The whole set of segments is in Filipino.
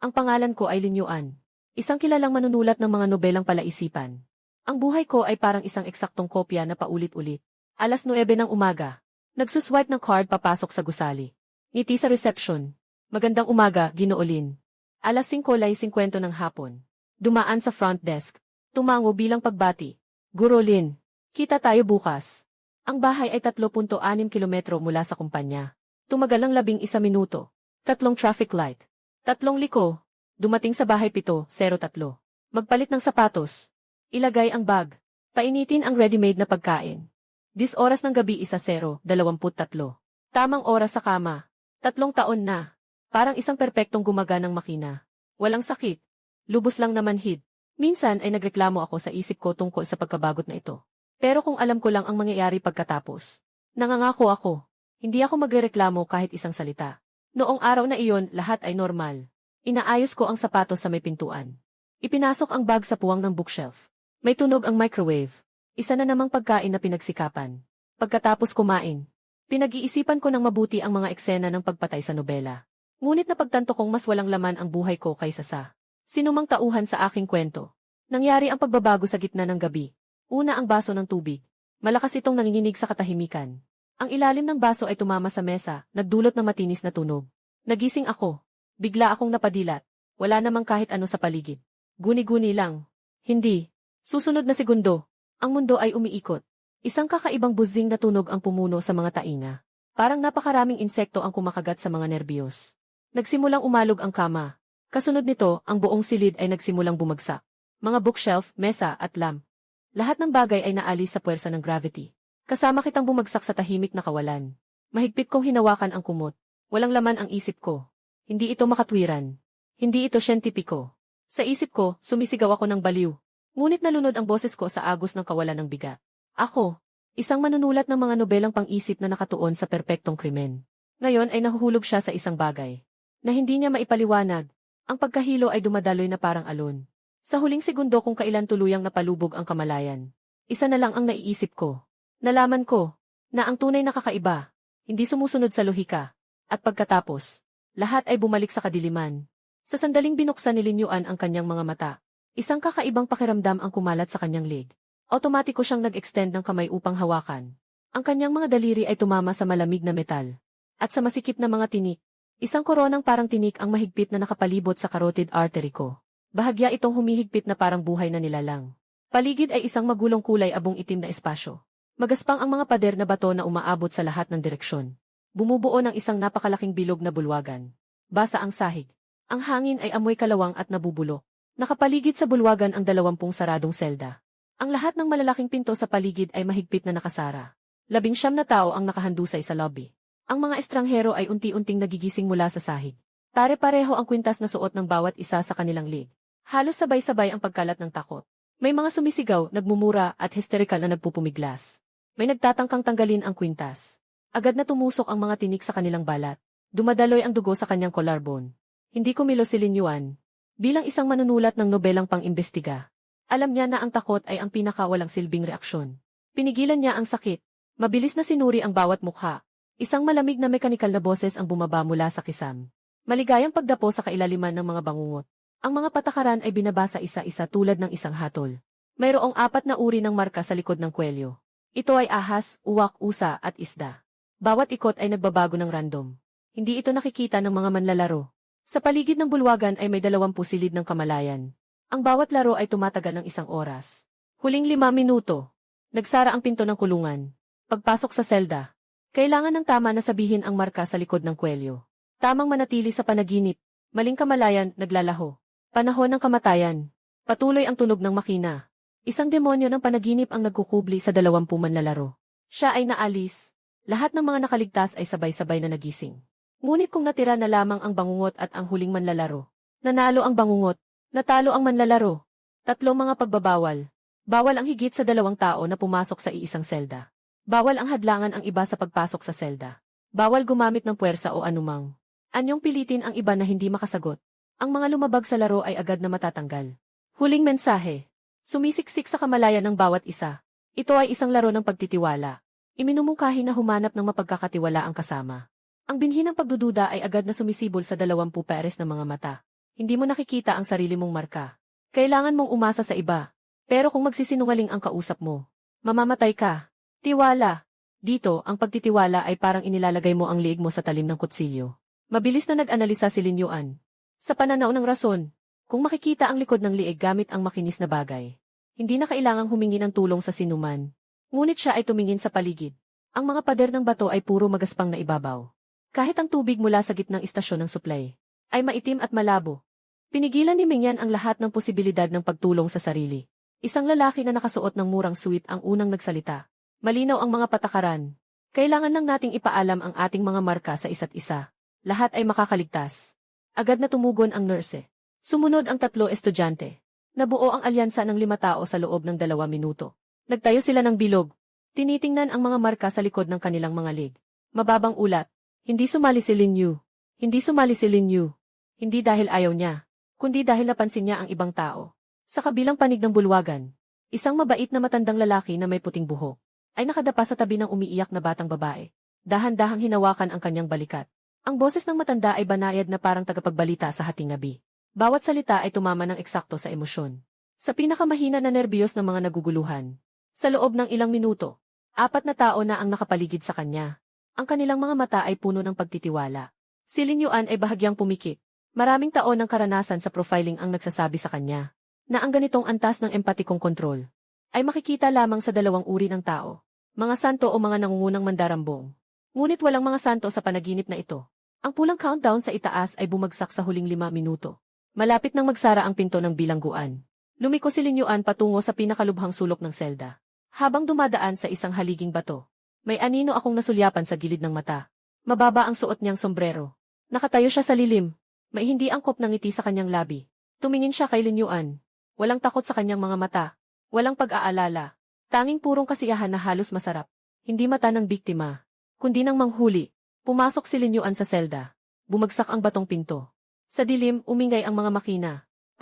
Ang pangalan ko ay Lin Yuan. Isang kilalang manunulat ng mga nobelang palaisipan. Ang buhay ko ay parang isang eksaktong kopya na paulit-ulit. 9:09 ng umaga. Nagsuswipe ng card papasok sa gusali. Ngiti sa reception. Magandang umaga, Ginoo Lin. 5:50 ng hapon. Dumaan sa front desk. Tumango bilang pagbati. Guro Lin, kita tayo bukas. Ang bahay ay 3.6 kilometro mula sa kumpanya. Tumagal ng 11 minuto. 3 traffic light. 3 liko. Dumating sa bahay 7:03. Magpalit ng sapatos. Ilagay ang bag. Painitin ang ready-made na pagkain. 10 oras ng gabi 1:23. Tamang oras sa kama. 3 taon na. Parang isang perpektong gumaganang makina. Walang sakit. Lubos lang naman hid. Minsan ay nagreklamo ako sa isip ko tungkol sa pagkabagot na ito. Pero kung alam ko lang ang mangyayari pagkatapos. Nangangako ako. Hindi ako magrereklamo kahit isang salita. Noong araw na iyon, lahat ay normal. Inaayos ko ang sapatos sa may pintuan. Ipinasok ang bag sa puwang ng bookshelf. May tunog ang microwave. Isa na namang pagkain na pinagsikapan. Pagkatapos kumain, pinag-iisipan ko ng mabuti ang mga eksena ng pagpatay sa nobela. Ngunit napagtanto kong mas walang laman ang buhay ko kaysa sa sinumang tauhan sa aking kwento. Nangyari ang pagbabago sa gitna ng gabi. Una ang baso ng tubig. Malakas itong nanginginig sa katahimikan. Ang ilalim ng baso ay tumama sa mesa, nagdulot ng matinis na tunog. Nagising ako. Bigla akong napadilat. Wala namang kahit ano sa paligid. Guni-guni lang. Hindi. Susunod na segundo. Ang mundo ay umiikot. Isang kakaibang buzzing na tunog ang pumuno sa mga tainga. Parang napakaraming insekto ang kumakagat sa mga nerbiyos. Nagsimulang umalog ang kama. Kasunod nito, ang buong silid ay nagsimulang bumagsak. Mga bookshelf, mesa at lamp. Lahat ng bagay ay naalis sa puwersa ng gravity. Kasama kitang bumagsak sa tahimik na kawalan. Mahigpit kong hinawakan ang kumot. Walang laman ang isip ko. Hindi ito makatwiran. Hindi ito siyentipiko. Sa isip ko, sumisigaw ako ng baliw. Ngunit nalunod ang boses ko sa agos ng kawalan ng bigat. Ako, isang manunulat ng mga nobelang pang-isip na nakatuon sa perpektong krimen. Ngayon ay nahuhulog siya sa isang bagay na hindi niya maipaliwanag. Ang pagkahilo ay dumadaloy na parang alon. Sa huling segundo kung kailan tuluyang napalubog ang kamalayan. Isa na lang ang naiisip ko. Nalaman ko na ang tunay na kakaiba, hindi sumusunod sa lohika. At pagkatapos, lahat ay bumalik sa kadiliman. Sa sandaling binuksan ni Lin Yuan ang kanyang mga mata, isang kakaibang pakiramdam ang kumalat sa kanyang leg. Automatiko siyang nag-extend ng kamay upang hawakan. Ang kanyang mga daliri ay tumama sa malamig na metal. At sa masikip na mga tinik, isang koronang parang tinik ang mahigpit na nakapalibot sa carotid artery ko. Bahagya itong humihigpit na parang buhay na nilalang. Paligid ay isang magulong kulay abong itim na espasyo. Magaspang ang mga pader na bato na umaabot sa lahat ng direksyon. Bumubuo ng isang napakalaking bilog na bulwagan. Basa ang sahig. Ang hangin ay amoy kalawang at nabubulok. Nakapaligid sa bulwagan ang 20 saradong selda. Ang lahat ng malalaking pinto sa paligid ay mahigpit na nakasara. 19 na tao ang nakahandusay sa lobby. Ang mga estranghero ay unti-unting nagigising mula sa sahig. Pare-pareho ang kwintas na suot ng bawat isa sa kanilang lig. Halos sabay-sabay ang pagkalat ng takot. May mga sumisigaw, nagmumura at hysterical na nagpupumiglas. May nagtatangkang tanggalin ang kwintas. Agad na tumusok ang mga tinik sa kanilang balat. Dumadaloy ang dugo sa kanyang collarbone. Hindi kumilos si Lin Yuan. Bilang isang manunulat ng nobelang pang-imbestiga. Alam niya na ang takot ay ang pinakawalang silbing reaksyon. Pinigilan niya ang sakit. Mabilis na sinuri ang bawat mukha. Isang malamig na mekanikal na boses ang bumaba mula sa kisam. Maligayang pagdapo sa kailaliman ng mga bangungot. Ang mga patakaran ay binabasa isa-isa tulad ng isang hatol. Mayroong 4 na uri ng marka sa likod ng kwelyo. Ito ay ahas, uwak, usa at isda. Bawat ikot ay nagbabago ng random. Hindi ito nakikita ng mga manlalaro. Sa paligid ng bulwagan ay may 20 silid ng kamalayan. Ang bawat laro ay tumatagal ng 1 oras. Huling 5 minuto. Nagsara ang pinto ng kulungan. Pagpasok sa selda. Kailangan ng tama na sabihin ang marka sa likod ng kwelyo. Tamang manatili sa panaginip. Maling kamalayan, naglalaho. Panahon ng kamatayan. Patuloy ang tunog ng makina. Isang demonyo ng panaginip ang nagkukubli sa 20 manlalaro. Siya ay naalis. Lahat ng mga nakaligtas ay sabay-sabay na nagising. Ngunit kung natira na lamang ang bangungot at ang huling manlalaro. Nanalo ang bangungot. Natalo ang manlalaro. 3 mga pagbabawal. Bawal ang higit sa 2 tao na pumasok sa iisang selda. Bawal ang hadlangan ang iba sa pagpasok sa selda. Bawal gumamit ng puwersa o anumang anyong pilitin ang iba na hindi makasagot. Ang mga lumabag sa laro ay agad na matatanggal. Huling mensahe. Sumisiksik sa kamalayan ng bawat isa. Ito ay isang laro ng pagtitiwala. Iminumungkahi na humanap ng mapagkakatiwala ang kasama. Ang binhi ng pagdududa ay agad na sumisibol sa 20 pares ng mga mata. Hindi mo nakikita ang sarili mong marka. Kailangan mong umasa sa iba. Pero kung magsisinungaling ang kausap mo, mamamatay ka. Tiwala. Dito, ang pagtitiwala ay parang inilalagay mo ang liig mo sa talim ng kutsilyo. Mabilis na nag-analisa si Lin Yuan. Sa pananaw ng rason, kung makikita ang likod ng liig gamit ang makinis na bagay, hindi na kailangang humingi ng tulong sa sinuman. Ngunit siya ay tumingin sa paligid. Ang mga pader ng bato ay puro magaspang na ibabaw. Kahit ang tubig mula sa gitnang istasyon ng supply ay maitim at malabo. Pinigilan ni Mingyan ang lahat ng posibilidad ng pagtulong sa sarili. Isang lalaki na nakasuot ng murang suit ang unang nagsalita. Malinaw ang mga patakaran. Kailangan lang nating ipaalam ang ating mga marka sa isa't isa. Lahat ay makakaligtas. Agad na tumugon ang nurse. Sumunod ang 3 estudyante. Nabuo ang alyansa ng 5 tao sa loob ng 2 minuto. Nagtayo sila ng bilog. Tinitingnan ang mga marka sa likod ng kanilang mga leg. Mababang ulat. Hindi sumali si Lin Yu. Hindi sumali si Lin Yu. Hindi dahil ayaw niya, kundi dahil napansin niya ang ibang tao. Sa kabilang panig ng bulwagan, isang mabait na matandang lalaki na may puting buhok ay nakadapa sa tabi ng umiiyak na batang babae. Dahan-dahang hinawakan ang kanyang balikat. Ang boses ng matanda ay banayad na parang tagapagbalita sa hatingabi. Bawat salita ay tumama ng eksakto sa emosyon. Sa pinakamahina na nerbiyos ng mga naguguluhan. Sa loob ng ilang minuto, 4 na tao na ang nakapaligid sa kanya. Ang kanilang mga mata ay puno ng pagtitiwala. Si Lin Yuan ay bahagyang pumikit. Maraming taon ng karanasan sa profiling ang nagsasabi sa kanya na ang ganitong antas ng empatikong kontrol ay makikita lamang sa 2 uri ng tao. Mga santo o mga nangungunang mandarambong. Ngunit walang mga santo sa panaginip na ito. Ang pulang countdown sa itaas ay bumagsak sa huling 5 minuto. Malapit nang magsara ang pinto ng bilangguan. Lumiko si Lin Yuan patungo sa pinakalubhang sulok ng selda. Habang dumadaan sa isang haliging bato, may anino akong nasulyapan sa gilid ng mata. Mababa ang suot niyang sombrero. Nakatayo siya sa lilim. May hindi angkop ng ngiti sa kanyang labi. Tumingin siya kay Lin Yuan. Walang takot sa kanyang mga mata. Walang pag-aalala. Tanging purong kasiyahan na halos masarap. Hindi mata ng biktima, kundi ng manghuli. Pumasok si Lin Yuan sa selda. Bumagsak ang batong pinto. Sa dilim, umingay ang mga makina.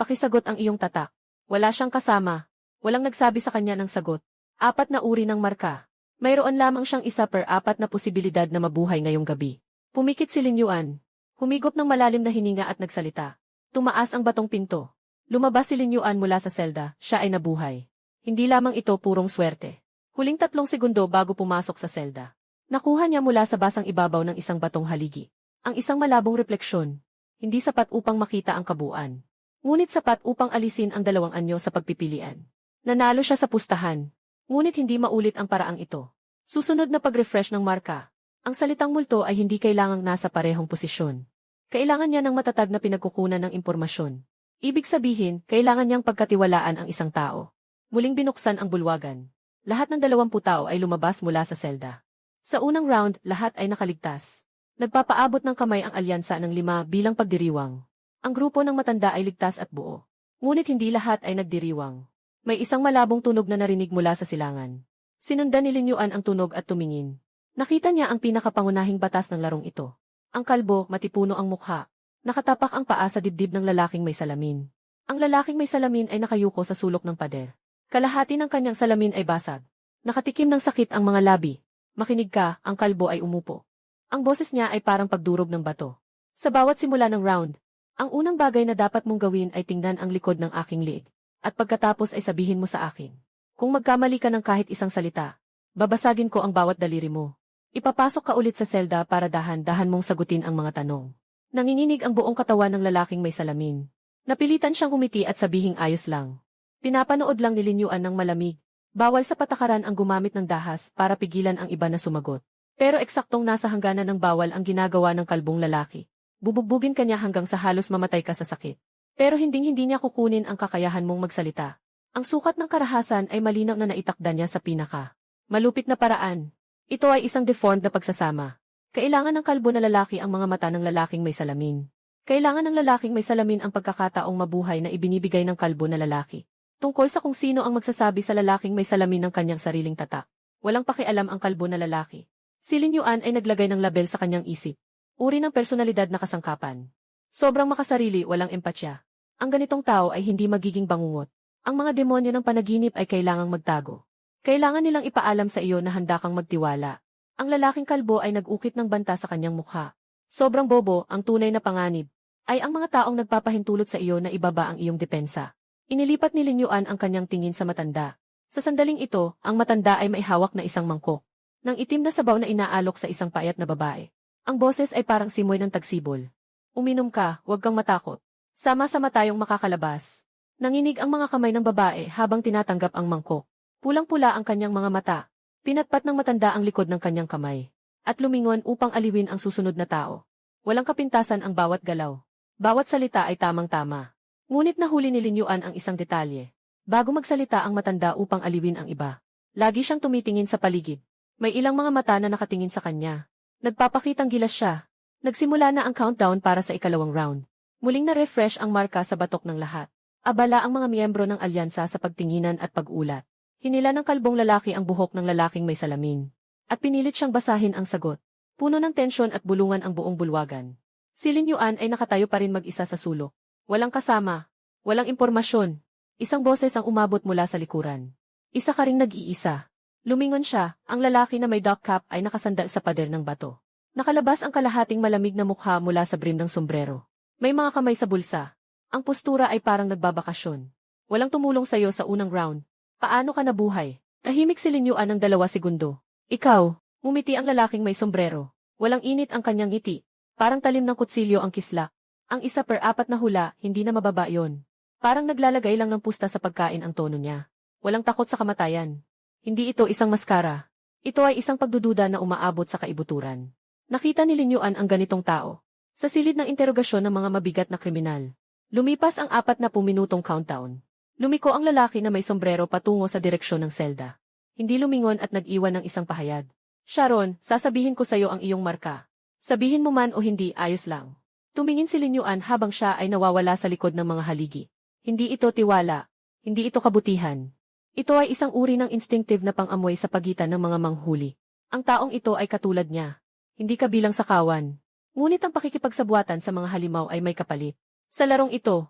Pakisagot ang iyong tatak. Wala siyang kasama. Walang nagsabi sa kanya ng sagot. 4 na uri ng marka. Mayroon lamang siyang 1 per 4 na posibilidad na mabuhay ngayong gabi. Pumikit si Lin Yuan. Humigop ng malalim na hininga at nagsalita. Tumaas ang batong pinto. Lumabas si Lin Yuan mula sa selda. Siya ay nabuhay. Hindi lamang ito purong swerte. Huling 3 segundo bago pumasok sa selda. Nakuha niya mula sa basang ibabaw ng isang batong haligi. Ang isang malabong refleksyon. Hindi sapat upang makita ang kabuuan. Ngunit sapat upang alisin ang 2 anyo sa pagpipilian. Nanalo siya sa pustahan. Ngunit hindi maulit ang paraang ito. Susunod na pag-refresh ng marka. Ang salitang multo ay hindi kailangang nasa parehong posisyon. Kailangan niya ng matatag na pinagkukunan ng impormasyon. Ibig sabihin, kailangan niyang pagkatiwalaan ang isang tao. Muling binuksan ang bulwagan. Lahat ng 20 tao ay lumabas mula sa selda. Sa unang round, lahat ay nakaligtas. Nagpapaabot ng kamay ang alyansa ng 5 bilang pagdiriwang. Ang grupo ng matanda ay ligtas at buo. Ngunit hindi lahat ay nagdiriwang. May isang malabong tunog na narinig mula sa silangan. Sinundan ni Lin Yuan ang tunog at tumingin. Nakita niya ang pinakapangunahing batas ng larong ito. Ang kalbo, matipuno ang mukha. Nakatapak ang paa sa dibdib ng lalaking may salamin. Ang lalaking may salamin ay nakayuko sa sulok ng pader. Kalahati ng kanyang salamin ay basag. Nakatikim ng sakit ang mga labi. Makinig ka, ang kalbo ay umupo. Ang boses niya ay parang pagdurog ng bato. Sa bawat simula ng round, ang unang bagay na dapat mong gawin ay tingnan ang likod ng aking liig. At pagkatapos ay sabihin mo sa akin. Kung magkamali ka ng kahit isang salita, babasagin ko ang bawat daliri mo. Ipapasok ka ulit sa selda para dahan-dahan mong sagutin ang mga tanong. Nanginginig ang buong katawan ng lalaking may salamin. Napilitan siyang umiti at sabihing ayos lang. Pinapanood lang ni Lin Yuan ng malamig. Bawal sa patakaran ang gumamit ng dahas para pigilan ang iba na sumagot. Pero eksaktong nasa hangganan ng bawal ang ginagawa ng kalbong lalaki. Bubugbugin ka niya hanggang sa halos mamatay ka sa sakit. Pero hinding-hindi niya kukunin ang kakayahan mong magsalita. Ang sukat ng karahasan ay malinaw na naitakda niya sa pinaka malupit na paraan. Ito ay isang deformed na pagsasama. Kailangan ng kalbo na lalaki ang mga mata ng lalaking may salamin. Kailangan ng lalaking may salamin ang pagkakataong mabuhay na ibinibigay ng kalbo na lalaki. Tungkol sa kung sino ang magsasabi sa lalaking may salamin ng kanyang sariling tatak. Walang pakialam ang kalbo na lalaki. Si Lin Yuan ay naglagay ng label sa kanyang isip. Uri ng personalidad na kasangkapan. Sobrang makasarili, walang empatya. Ang ganitong tao ay hindi magiging bangungot. Ang mga demonyo ng panaginip ay kailangang magtago. Kailangan nilang ipaalam sa iyo na handa kang magtiwala. Ang lalaking kalbo ay nag-ukit ng banta sa kanyang mukha. Sobrang bobo, ang tunay na panganib. ay ang mga taong nagpapahintulot sa iyo na ibaba ang iyong depensa. Inilipat ni Lin Yuan ang kanyang tingin sa matanda. Sa sandaling ito, ang matanda ay may hawak na isang mangkok ng itim na sabaw na inaalok sa isang payat na babae. Ang boses ay parang simoy ng tagsibol. Uminom ka, huwag kang matakot. Sama-sama tayong makakalabas. Nanginig ang mga kamay ng babae habang tinatanggap ang mangkok. Pulang-pula ang kanyang mga mata. Pinatpat ng matanda ang likod ng kanyang kamay. At lumingon upang aliwin ang susunod na tao. Walang kapintasan ang bawat galaw. Bawat salita ay tamang-tama. Ngunit nahuli ni Lin Yuan ang isang detalye. Bago magsalita ang matanda upang aliwin ang iba. Lagi siyang tumitingin sa paligid. May ilang mga mata na nakatingin sa kanya. Nagpapakitang gilas siya. Nagsimula na ang countdown para sa ikalawang round. Muling na-refresh ang marka sa batok ng lahat. Abala ang mga miyembro ng alyansa sa pagtinginan at pag-ulat. Hinila ng kalbong lalaki ang buhok ng lalaking may salamin. At pinilit siyang basahin ang sagot. Puno ng tensyon at bulungan ang buong bulwagan. Si Lin Yuan ay nakatayo pa rin mag-isa sa sulok. Walang kasama. Walang impormasyon. Isang boses ang umabot mula sa likuran. Isa ka ring nag-iisa. Lumingon siya, ang lalaki na may dock cap ay nakasandal sa pader ng bato. Nakalabas ang kalahating malamig na mukha mula sa brim ng sombrero. May mga kamay sa bulsa. Ang postura ay parang nagbabakasyon. Walang tumulong sa'yo sa unang round. Paano ka nabuhay? Tahimik si Lin Yuan ng 2 segundo. Ikaw, ngumiti ang lalaking may sombrero. Walang init ang kanyang ngiti. Parang talim ng kutsilyo ang kislak. Ang 1/4 na hula, hindi na mababa yon. Parang naglalagay lang ng pusta sa pagkain ang tono niya. Walang takot sa kamatayan. Hindi ito isang maskara. Ito ay isang pagdududa na umaabot sa kaibuturan. Nakita ni Lin Yuan ang ganitong tao. Sa silid ng interogasyon ng mga mabigat na kriminal. Lumipas ang 40 minutong countdown. Lumiko ang lalaki na may sombrero patungo sa direksyon ng selda. Hindi lumingon at nag-iwan ng isang pahayag. Sharon, sasabihin ko sa'yo ang iyong marka. Sabihin mo man o hindi, ayos lang. Tumingin si Lin Yuan habang siya ay nawawala sa likod ng mga haligi. Hindi ito tiwala. Hindi ito kabutihan. Ito ay isang uri ng instinctive na pang-amoy sa pagitan ng mga manghuli. Ang taong ito ay katulad niya. Hindi kabilang sa kawan. Ngunit ang pakikipagsabuatan sa mga halimaw ay may kapalit. Sa larong ito,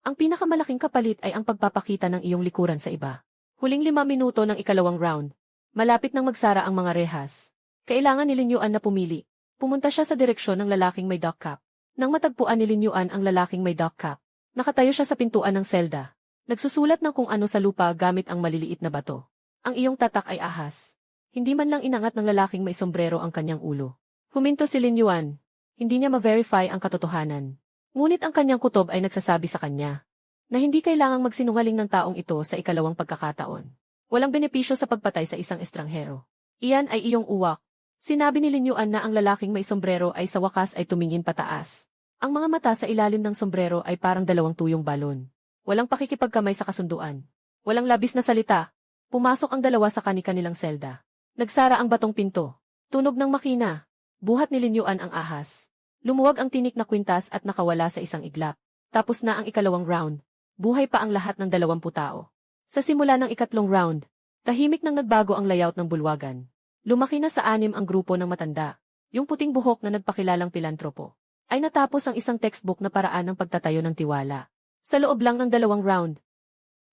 ang pinakamalaking kapalit ay ang pagpapakita ng iyong likuran sa iba. Huling 5 minuto ng ikalawang round. Malapit nang magsara ang mga rehas. Kailangan ni Lin Yuan na pumili. Pumunta siya sa direksyon ng lalaking may dock cap. Nang matagpuan ni Lin Yuan ang lalaking may dock cap, nakatayo siya sa pintuan ng selda. Nagsusulat ng kung ano sa lupa gamit ang maliliit na bato. Ang iyong tatak ay ahas. Hindi man lang inangat ng lalaking may sombrero ang kanyang ulo. Huminto si Lin Yuan. Hindi niya ma-verify ang katotohanan. Ngunit ang kanyang kutob ay nagsasabi sa kanya na hindi kailangang magsinungaling ng taong ito sa ikalawang pagkakataon. Walang benepisyo sa pagpatay sa isang estranghero. Iyan ay iyong uwak. Sinabi ni Lin Yuan na ang lalaking may sombrero ay sa wakas ay tumingin pataas. Ang mga mata sa ilalim ng sombrero ay parang 2 tuyong balon. Walang pakikipagkamay sa kasunduan. Walang labis na salita. Pumasok ang 2 sa kani-kanilang selda. Nagsara ang batong pinto. Tunog ng makina. Buhat ni Lin Yuan ang ahas. Lumuwag ang tinik na kwintas at nakawala sa isang iglap. Tapos na ang ikalawang round. Buhay pa ang lahat ng 20 tao. Sa simula ng ikatlong round, tahimik nang nagbago ang layout ng bulwagan. Lumaki na sa 6 ang grupo ng matanda. Yung puting buhok na nagpakilalang pilantropo ay natapos ang isang textbook na paraan ng pagtatayo ng tiwala. Sa loob lang ng 2 round.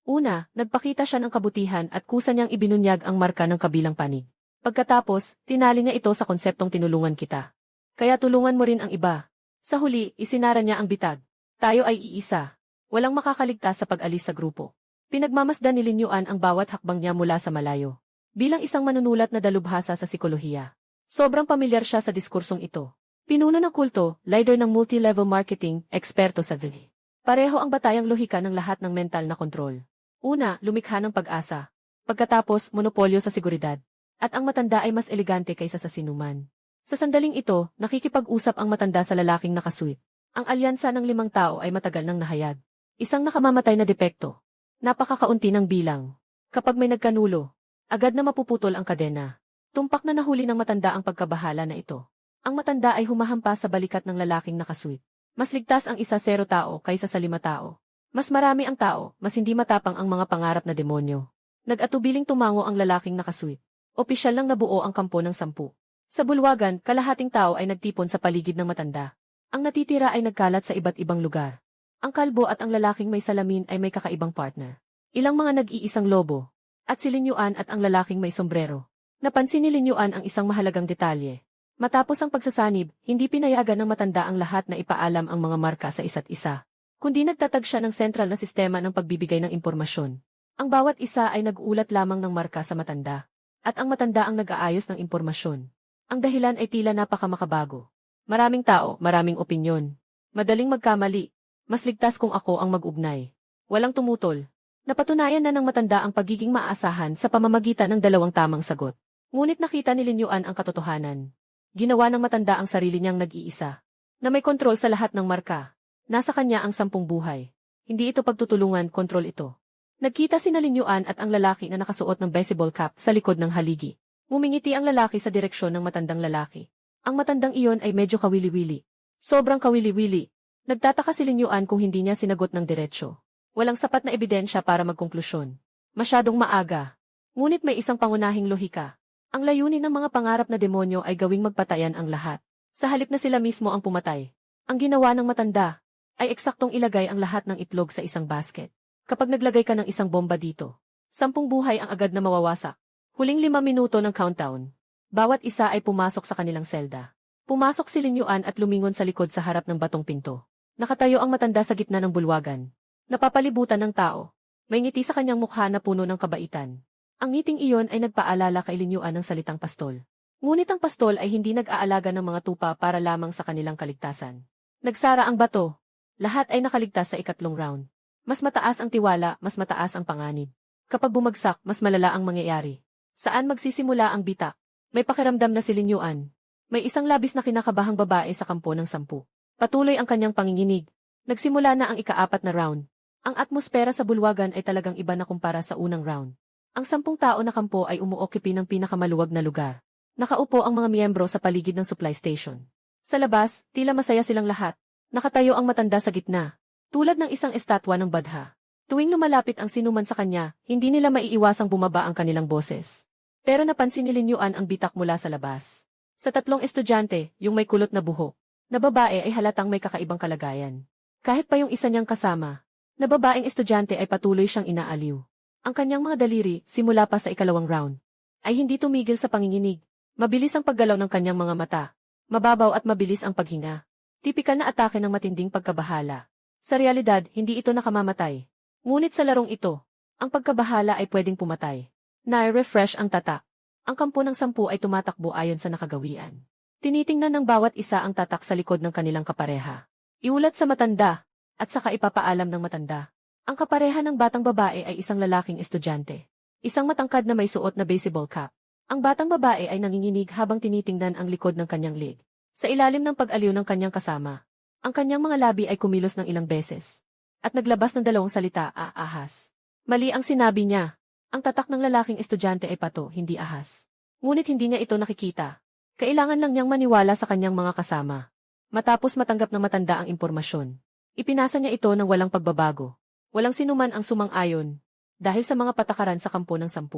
Una, nagpakita siya ng kabutihan at kusa niyang ibinunyag ang marka ng kabilang panig. Pagkatapos, tinali niya ito sa konseptong tinulungan kita. Kaya tulungan mo rin ang iba. Sa huli, isinara niya ang bitag. Tayo ay iisa. Walang makakaligtas sa pag-alis sa grupo. Pinagmamasdan ni Lin Yuan ang bawat hakbang niya mula sa malayo. Bilang isang manunulat na dalubhasa sa sikolohiya. Sobrang pamilyar siya sa diskursong ito. Pinuno ng kulto, leader ng multi-level marketing, eksperto sa VI. Pareho ang batayang lohika ng lahat ng mental na kontrol. Una, lumikha ng pag-asa. Pagkatapos, monopolyo sa seguridad. At ang matanda ay mas elegante kaysa sa sinuman. Sa sandaling ito, nakikipag-usap ang matanda sa lalaking nakasweet. Ang alyansa ng 5 tao ay matagal nang nahayag. Isang nakamamatay na depekto. Napakakaunti ng bilang. Kapag may nagkanulo, agad na mapuputol ang kadena. Tumpak na nahuli ng matanda ang pagkabahala na ito. Ang matanda ay humahampas sa balikat ng lalaking nakasweet. Mas ligtas ang 1-0 tao kaysa sa 5 tao. Mas marami ang tao, mas hindi matapang ang mga pangarap na demonyo. Nag-atubiling tumango ang lalaking nakasweet. Opisyal nang nabuo ang kampo ng 10. Sa bulwagan, kalahating tao ay nagtipon sa paligid ng matanda. Ang natitira ay nagkalat sa iba't ibang lugar. Ang kalbo at ang lalaking may salamin ay may kakaibang partner. Ilang mga nag-iisang lobo. At si Lin Yuan at ang lalaking may sombrero. Napansin ni Lin Yuan ang isang mahalagang detalye. Matapos ang pagsasanib, hindi pinayagan ng matanda ang lahat na ipaalam ang mga marka sa isa't isa, kundi nagtatag siya ng sentral na sistema ng pagbibigay ng impormasyon. Ang bawat isa ay nag-ulat lamang ng marka sa matanda, at ang matanda ang nag-aayos ng impormasyon. Ang dahilan ay tila napakamakabago. Maraming tao, maraming opinyon. Madaling magkamali. Mas ligtas kung ako ang mag-ugnay. Walang tumutol. Napatunayan na ng matanda ang pagiging maaasahan sa pamamagitan ng dalawang tamang sagot. Ngunit nakita ni Lin Yuan ang katotohanan. Ginawa ng matanda ang sarili niyang nag-iisa, na may kontrol sa lahat ng marka. Nasa kanya ang 10 buhay. Hindi ito pagtutulungan, kontrol ito. Nagkita si Lin Yuan at ang lalaki na nakasuot ng baseball cap sa likod ng haligi. Mumingiti ang lalaki sa direksyon ng matandang lalaki. Ang matandang iyon ay medyo kawili-wili. Sobrang kawili-wili. Nagtataka si Lin Yuan kung hindi niya sinagot ng diretsyo. Walang sapat na ebidensya para magkonklusyon. Masyadong maaga. Ngunit may isang pangunahing lohika. Ang layunin ng mga pangarap na demonyo ay gawing magpatayan ang lahat. Sa halip na sila mismo ang pumatay. Ang ginawa ng matanda ay eksaktong ilagay ang lahat ng itlog sa isang basket. Kapag naglagay ka ng isang bomba dito, 10 buhay ang agad na mawawasak. Huling 5 minuto ng countdown. Bawat isa ay pumasok sa kanilang selda. Pumasok si Lin Yuan at lumingon sa likod sa harap ng batong pinto. Nakatayo ang matanda sa gitna ng bulwagan. Napapalibutan ng tao. May ngiti sa kanyang mukha na puno ng kabaitan. Ang ngiting iyon ay nagpaalala kay Lin Yuan ng salitang pastol. Ngunit ang pastol ay hindi nag-aalaga ng mga tupa para lamang sa kanilang kaligtasan. Nagsara ang bato. Lahat ay nakaligtas sa ikatlong round. Mas mataas ang tiwala, mas mataas ang panganib. Kapag bumagsak, mas malala ang mangyayari. Saan magsisimula ang bitak? May pakiramdam na si Lin Yuan. May isang labis na kinakabahang babae sa kampo ng 10. Patuloy ang kanyang panginginig. Nagsimula na ang ika-4 na round. Ang atmosfera sa bulwagan ay talagang iba na kumpara sa unang round. Ang 10 tao na kampo ay umuokipi ng pinakamaluwag na lugar. Nakaupo ang mga miyembro sa paligid ng supply station. Sa labas, tila masaya silang lahat. Nakatayo ang matanda sa gitna, tulad ng isang estatwa ng badha. Tuwing lumalapit ang sinuman sa kanya, hindi nila maiiwasang bumaba ang kanilang boses. Pero napansin ni Lin Yuan ang bitak mula sa labas. Sa 3 estudyante, yung may kulot na buhok, na babae ay halatang may kakaibang kalagayan. Kahit pa yung isa niyang kasama, na babaeng estudyante ay patuloy siyang inaaliw. Ang kanyang mga daliri, simula pa sa ikalawang round, ay hindi tumigil sa panginginig. Mabilis ang paggalaw ng kanyang mga mata. Mababaw at mabilis ang paghinga. Tipikal na atake ng matinding pagkabahala. Sa realidad, hindi ito nakamamatay. Ngunit sa larong ito, ang pagkabahala ay pwedeng pumatay. Nai-refresh ang tatak. Ang kampo ng 10 ay tumatakbo ayon sa nakagawian. Tinitingnan ng bawat isa ang tatak sa likod ng kanilang kapareha. Iulat sa matanda, at saka ipapaalam ng matanda. Ang kapareha ng batang babae ay isang lalaking estudyante. Isang matangkad na may suot na baseball cap. Ang batang babae ay nanginginig habang tinitingnan ang likod ng kanyang leg. Sa ilalim ng pag-aliw ng kanyang kasama, ang kanyang mga labi ay kumilos ng ilang beses. At naglabas ng 2 salita, ahas. Mali ang sinabi niya. Ang tatak ng lalaking estudyante ay pato, hindi ahas. Ngunit hindi niya ito nakikita. Kailangan lang niyang maniwala sa kanyang mga kasama. Matapos matanggap ng matanda ang impormasyon, ipinasa niya ito ng walang pagbabago. Walang sinuman ang sumang-ayon. Dahil sa mga patakaran sa kampo ng 10.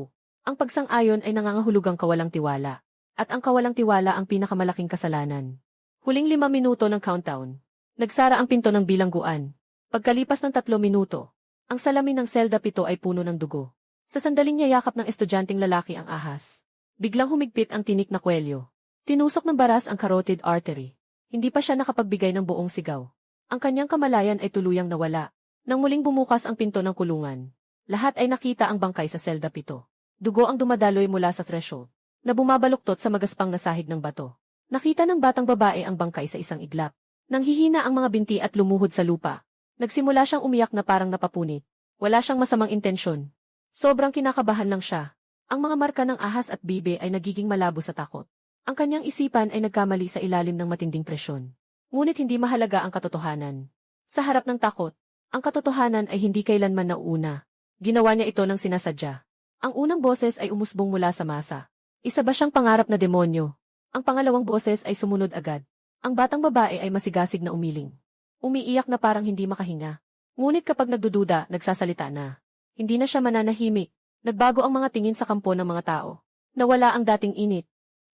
Ang pagsang-ayon ay nangangahulugang kawalang tiwala. At ang kawalang tiwala ang pinakamalaking kasalanan. Huling 5 minuto ng countdown. Nagsara ang pinto ng bilangguan. Pagkalipas ng 3 minuto, ang salamin ng selda 7 ay puno ng dugo. Sa sandaling niyayakap ng estudyanteng lalaki ang ahas. Biglang humigpit ang tinik na kwelyo. Tinusok ng baras ang carotid artery. Hindi pa siya nakapagbigay ng buong sigaw. Ang kanyang kamalayan ay tuluyang nawala. Nang muling bumukas ang pinto ng kulungan, lahat ay nakita ang bangkay sa selda 7. Dugo ang dumadaloy mula sa threshold, na bumabaluktot sa magaspang na sahig ng bato. Nakita ng batang babae ang bangkay sa isang iglap. Nanghihina ang mga binti at lumuhod sa lupa. Nagsimula siyang umiyak na parang napapunit. Wala siyang masamang intensyon. Sobrang kinakabahan lang siya. Ang mga marka ng ahas at bibe ay nagiging malabo sa takot. Ang kanyang isipan ay nagkamali sa ilalim ng matinding presyon. Ngunit hindi mahalaga ang katotohanan. Sa harap ng takot, ang katotohanan ay hindi kailanman nauuna. Ginawa niya ito ng sinasadya. Ang unang boses ay umusbong mula sa masa. Isa ba siyang pangarap na demonyo? Ang pangalawang boses ay sumunod agad. Ang batang babae ay masigasig na umiling. Umiiyak na parang hindi makahinga. Ngunit kapag nagdududa, nagsasalita na. Hindi na siya mananahimik. Nagbago ang mga tingin sa kampo ng mga tao. Nawala ang dating init.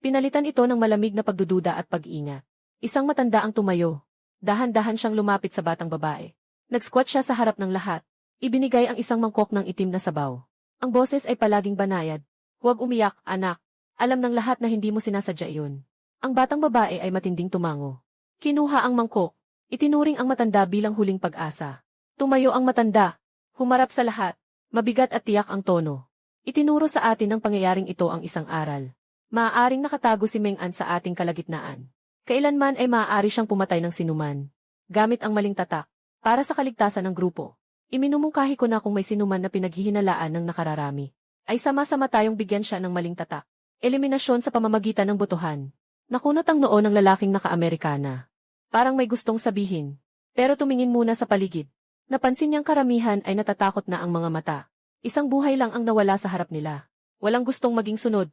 Pinalitan ito ng malamig na pagdududa at pag-iingat. Isang matanda ang tumayo. Dahan-dahan siyang lumapit sa batang babae. Nag-squat siya sa harap ng lahat. Ibinigay ang isang mangkok ng itim na sabaw. Ang boses ay palaging banayad. Huwag umiyak, anak. Alam ng lahat na hindi mo sinasadya iyon. Ang batang babae ay matinding tumango. Kinuha ang mangkok. Itinuring ang matanda bilang huling pag-asa. Tumayo ang matanda. Humarap sa lahat. Mabigat at tiyak ang tono. Itinuro sa atin ng pangyayaring ito ang isang aral. Maaaring nakatago si Meng An sa ating kalagitnaan. Kailanman ay maaari siyang pumatay ng sinuman. Gamit ang maling tatak. Para sa kaligtasan ng grupo. Iminumungkahi ko na kung may sinuman na pinaghihinalaan ng nakararami. Ay sama-sama tayong bigyan siya ng maling tatak. Eliminasyon sa pamamagitan ng botohan. Nakunot ang noo ng lalaking naka-Amerikana. Parang may gustong sabihin. Pero tumingin muna sa paligid. Napansin niyang karamihan ay natatakot na ang mga mata. Isang buhay lang ang nawala sa harap nila. Walang gustong maging sunod.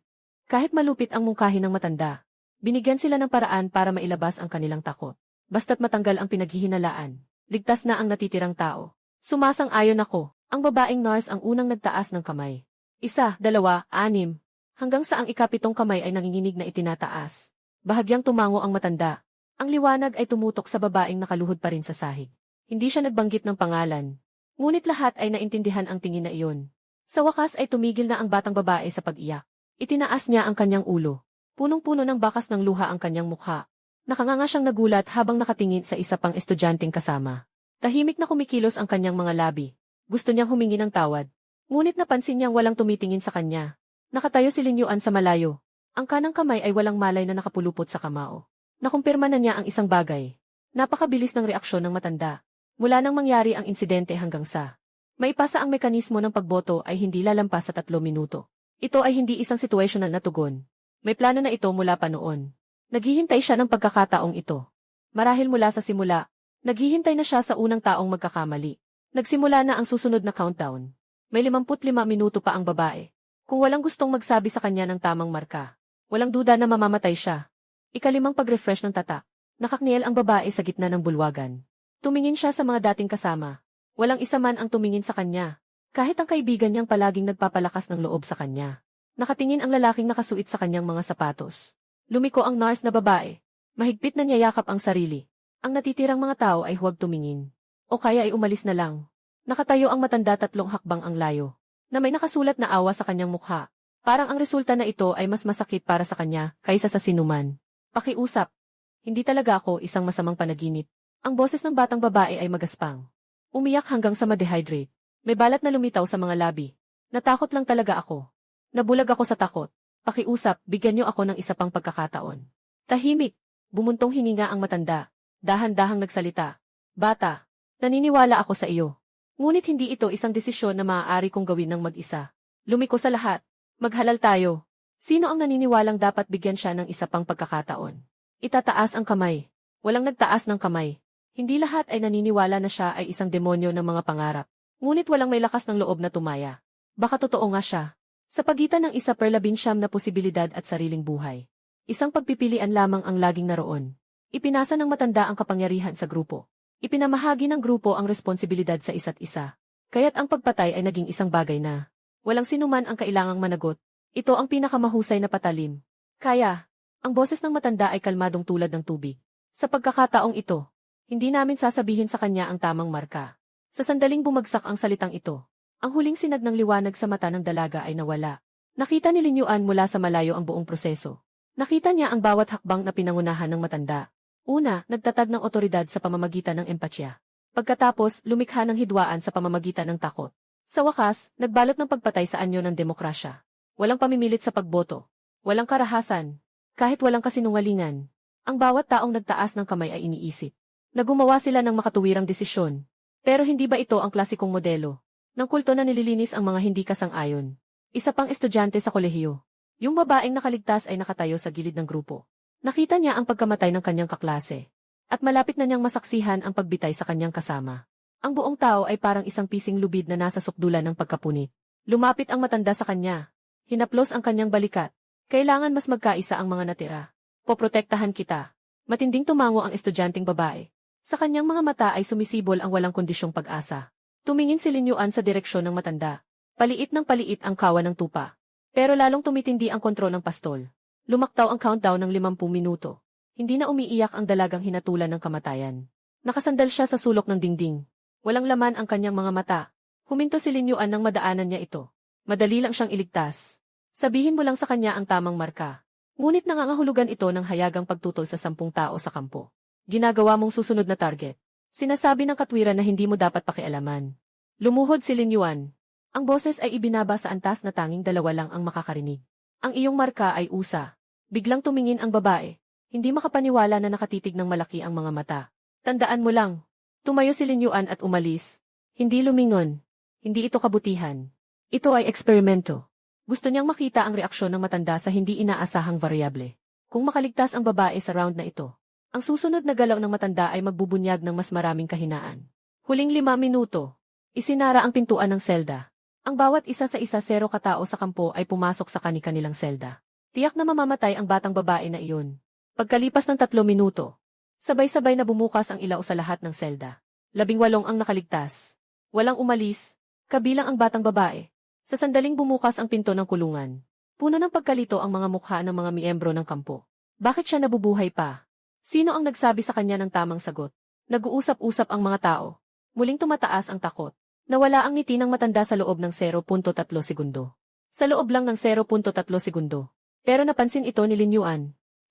Kahit malupit ang mungkahi ng matanda. Binigyan sila ng paraan para mailabas ang kanilang takot. Basta't matanggal ang pinaghihinalaan. Ligtas na ang natitirang tao. Sumasang-ayon ako. Ang babaeng nurse ang unang nagtaas ng kamay. 1, 2, 6. Hanggang sa ang ikapitong kamay ay nanginginig na itinataas. Bahagyang tumango ang matanda. Ang liwanag ay tumutok sa babaeng nakaluhod pa rin sa sahig. Hindi siya nagbanggit ng pangalan. Ngunit lahat ay naintindihan ang tingin na iyon. Sa wakas ay tumigil na ang batang babae sa pag-iyak. Itinaas niya ang kanyang ulo. Punong-puno ng bakas ng luha ang kanyang mukha. Nakanganga siyang nagulat habang nakatingin sa isa pang estudyanteng kasama. Tahimik na kumikilos ang kanyang mga labi. Gusto niyang humingi ng tawad. Ngunit napansin niyang walang tumitingin sa kanya. Nakatayo si Lin Yuan sa malayo. Ang kanang kamay ay walang malay na nakapulupot sa kamao. Nakumpirma na niya ang isang bagay. Napakabilis ng reaksyon ng matanda. Mula nang mangyari ang insidente hanggang sa maipasa ang mekanismo ng pagboto ay hindi lalampas sa 3 minuto. Ito ay hindi isang situational na tugon. May plano na ito mula pa noon. Naghihintay siya ng pagkakataong ito. Marahil mula sa simula, naghihintay na siya sa unang taong magkakamali. Nagsimula na ang susunod na countdown. May 55 minuto pa ang babae. Kung walang gustong magsabi sa kanya ng tamang marka, walang duda na mamamatay siya. Ikalimang pag-refresh ng tatak. Nakakniel ang babae sa gitna ng bulwagan. Tumingin siya sa mga dating kasama. Walang isa man ang tumingin sa kanya. Kahit ang kaibigan niyang palaging nagpapalakas ng loob sa kanya. Nakatingin ang lalaking nakasuit sa kanyang mga sapatos. Lumiko ang nurse na babae. Mahigpit na niyayakap ang sarili. Ang natitirang mga tao ay huwag tumingin. O kaya ay umalis na lang. Nakatayo ang matanda 3 hakbang ang layo. Na may nakasulat na awa sa kanyang mukha. Parang ang resulta na ito ay mas masakit para sa kanya kaysa sa sinuman. Pakiusap. Hindi talaga ako isang masamang panaginip. Ang boses ng batang babae ay magaspang. Umiyak hanggang sa ma-dehydrate. May balat na lumitaw sa mga labi. Natakot lang talaga ako. Nabulag ako sa takot. Pakiusap, bigyan niyo ako ng isa pang pagkakataon. Tahimik. Bumuntong hininga ang matanda. Dahan-dahang nagsalita. Bata, naniniwala ako sa iyo. Ngunit hindi ito isang desisyon na maaari kong gawin ng mag-isa. Lumiko sa lahat. Maghalal tayo. Sino ang naniniwalang dapat bigyan siya ng isa pang pagkakataon? Itataas ang kamay. Walang nagtaas ng kamay. Hindi lahat ay naniniwala na siya ay isang demonyo ng mga pangarap. Ngunit walang may lakas ng loob na tumaya. Baka totoo nga siya. Sa pagitan ng 1/19 na posibilidad at sariling buhay. Isang pagpipilian lamang ang laging naroon. Ipinasa ng matanda ang kapangyarihan sa grupo. Ipinamahagi ng grupo ang responsibilidad sa isa't isa. Kaya't ang pagpatay ay naging isang bagay na walang sinuman ang kailangang managot. Ito ang pinakamahusay na patalim. Kaya, ang boses ng matanda ay kalmadong tulad ng tubig. Sa pagkakataong ito, hindi namin sasabihin sa kanya ang tamang marka. Sa sandaling bumagsak ang salitang ito, ang huling sinag ng liwanag sa mata ng dalaga ay nawala. Nakita ni Lin Yuan mula sa malayo ang buong proseso. Nakita niya ang bawat hakbang na pinangunahan ng matanda. Una, nagtatag ng otoridad sa pamamagitan ng empatya. Pagkatapos, lumikha ng hidwaan sa pamamagitan ng takot. Sa wakas, nagbalot ng pagpatay sa anyo ng demokrasya. Walang pamimilit sa pagboto. Walang karahasan. Kahit walang kasinungalingan. Ang bawat taong nagtaas ng kamay ay iniisip. Nagumawa sila ng makatuwirang desisyon. Pero hindi ba ito ang klasikong modelo ng kulto na nililinis ang mga hindi kasang-ayon? Isa pang estudyante sa kolehiyo. Yung babaeng nakaligtas ay nakatayo sa gilid ng grupo. Nakita niya ang pagkamatay ng kanyang kaklase. At malapit na niyang masaksihan ang pagbitay sa kanyang kasama. Ang buong tao ay parang isang pising lubid na nasa sukdulan ng pagkapunit. Lumapit ang matanda sa kanya. Hinaplos ang kanyang balikat. Kailangan mas magkaisa ang mga natira. Poprotektahan kita. Matinding tumango ang estudyanteng babae. Sa kanyang mga mata ay sumisibol ang walang kondisyong pag-asa. Tumingin si Lin Yuan sa direksyon ng matanda. Paliit ng paliit ang kawan ng tupa. Pero lalong tumitindi ang kontrol ng pastol. Lumaktaw ang countdown ng 50 minuto. Hindi na umiiyak ang dalagang hinatulan ng kamatayan. Nakasandal siya sa sulok ng dingding. Walang laman ang kanyang mga mata. Huminto si Lin Yuan nang madaanan niya ito. Madali lang siyang iligtas. Sabihin mo lang sa kanya ang tamang marka. Ngunit nangangahulugan ito ng hayagang pagtutol sa 10 tao sa kampo. Ginagawa mong susunod na target. Sinasabi ng katwiran na hindi mo dapat pakialaman. Lumuhod si Lin Yuan. Ang boses ay ibinaba sa antas na tanging dalawa lang ang makakarinig. Ang iyong marka ay usa. Biglang tumingin ang babae. Hindi makapaniwala na nakatitig ng malaki ang mga mata. Tandaan mo lang. Tumayo si Lin Yuan at umalis. Hindi lumingon. Hindi ito kabutihan. Ito ay eksperimento. Gusto niyang makita ang reaksyon ng matanda sa hindi inaasahang variable. Kung makaligtas ang babae sa round na ito, ang susunod na galaw ng matanda ay magbubunyag ng mas maraming kahinaan. Huling 5 minuto. Isinara ang pintuan ng selda. Ang bawat isa sa isa 0 katao sa kampo ay pumasok sa kani-kanilang selda. Tiyak na mamamatay ang batang babae na iyon. Pagkalipas ng 3 minuto, sabay-sabay na bumukas ang ilaw sa lahat ng selda. 18 ang nakaligtas. Walang umalis, kabilang ang batang babae. Sa sandaling bumukas ang pinto ng kulungan. Puno ng pagkalito ang mga mukha ng mga miyembro ng kampo. Bakit siya nabubuhay pa? Sino ang nagsabi sa kanya ng tamang sagot? Nag-uusap-usap ang mga tao. Muling tumataas ang takot. Nawala ang ngiti ng matanda sa loob ng 0.3 segundo. Sa loob lang ng 0.3 segundo. Pero napansin ito ni Lin Yuan.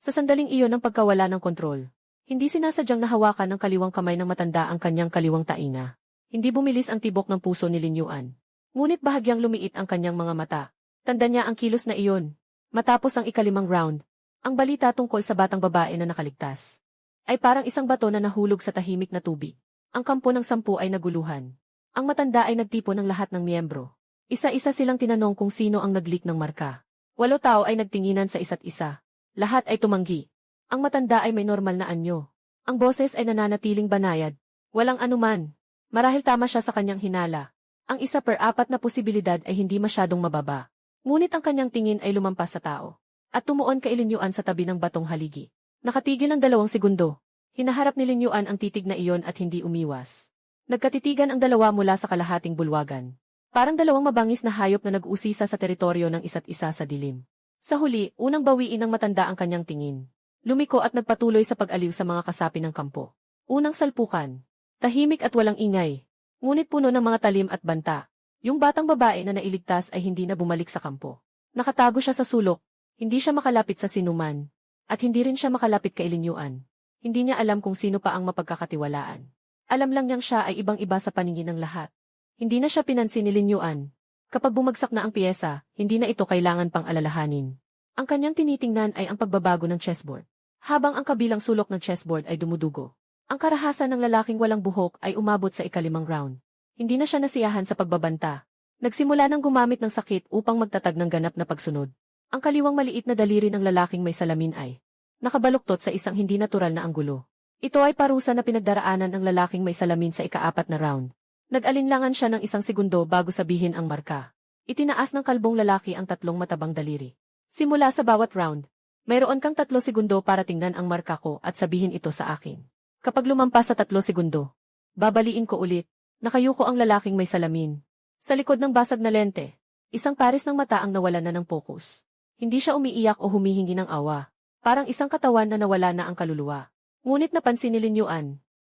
Sa sandaling iyon ng pagkawala ng kontrol. Hindi sinasadyang nahawakan ng kaliwang kamay ng matanda ang kanyang kaliwang tainga. Hindi bumilis ang tibok ng puso ni Lin Yuan. Ngunit bahagyang lumiit ang kanyang mga mata. Tanda niya ang kilos na iyon. Matapos ang ika-5 round, ang balita tungkol sa batang babae na nakaligtas ay parang isang bato na nahulog sa tahimik na tubig. Ang kampo ng 10 ay naguluhan. Ang matanda ay nagtipo ng lahat ng miyembro. Isa-isa silang tinanong kung sino ang nag-leak ng marka. 8 tao ay nagtinginan sa isa't isa. Lahat ay tumanggi. Ang matanda ay may normal na anyo. Ang boses ay nananatiling banayad. Walang anuman. Marahil tama siya sa kanyang hinala. Ang 1/4 na posibilidad ay hindi masyadong mababa. Ngunit ang kanyang tingin ay lumampas sa tao. At tumuon kay Lin Yuan sa tabi ng batong haligi. Nakatigil ng 2 segundo. Hinaharap ni Lin Yuan ang titig na iyon at hindi umiwas. Nagkatitigan ang dalawa mula sa kalahating bulwagan. Parang 2 mabangis na hayop na nag-uusisa sa teritoryo ng isa't isa sa dilim. Sa huli, unang bawiin ng matanda ang kanyang tingin. Lumiko at nagpatuloy sa pag-aliw sa mga kasapi ng kampo. Unang salpukan. Tahimik at walang ingay. Ngunit puno ng mga talim at banta. Yung batang babae na nailigtas ay hindi na bumalik sa kampo. Nakatago siya sa sulok. Hindi siya makalapit sa sinuman. At hindi rin siya makalapit kay Lin Yuan. Hindi niya alam kung sino pa ang mapagkakatiwalaan. Alam lang niyang siya ay ibang-iba sa paningin ng lahat. Hindi na siya pinansin ni Lin Yuan. Kapag bumagsak na ang piyesa, hindi na ito kailangan pang alalahanin. Ang kanyang tinitingnan ay ang pagbabago ng chessboard. Habang ang kabilang sulok ng chessboard ay dumudugo. Ang karahasan ng lalaking walang buhok ay umabot sa ika-5 round. Hindi na siya nasiyahan sa pagbabanta. Nagsimula ng gumamit ng sakit upang magtatag ng ganap na pagsunod. Ang kaliwang maliit na daliri ng lalaking may salamin ay nakabaluktot sa isang hindi natural na anggulo. Ito ay parusa na pinagdaraanan ng lalaking may salamin sa ika-4 na round. Nag-alinlangan siya ng 1 segundo bago sabihin ang marka. Itinaas ng kalbong lalaki ang 3 matabang daliri. Simula sa bawat round, mayroon kang 3 segundo para tingnan ang marka ko at sabihin ito sa akin. Kapag lumampas sa 3 segundo, babaliin ko ulit. Nakayuko ang lalaking may salamin. Sa likod ng basag na lente, isang pares ng mata ang nawalan na ng focus. Hindi siya umiiyak o humihingi ng awa. Parang isang katawan na nawala na ang kaluluwa. Ngunit napansin ni Lin Yuan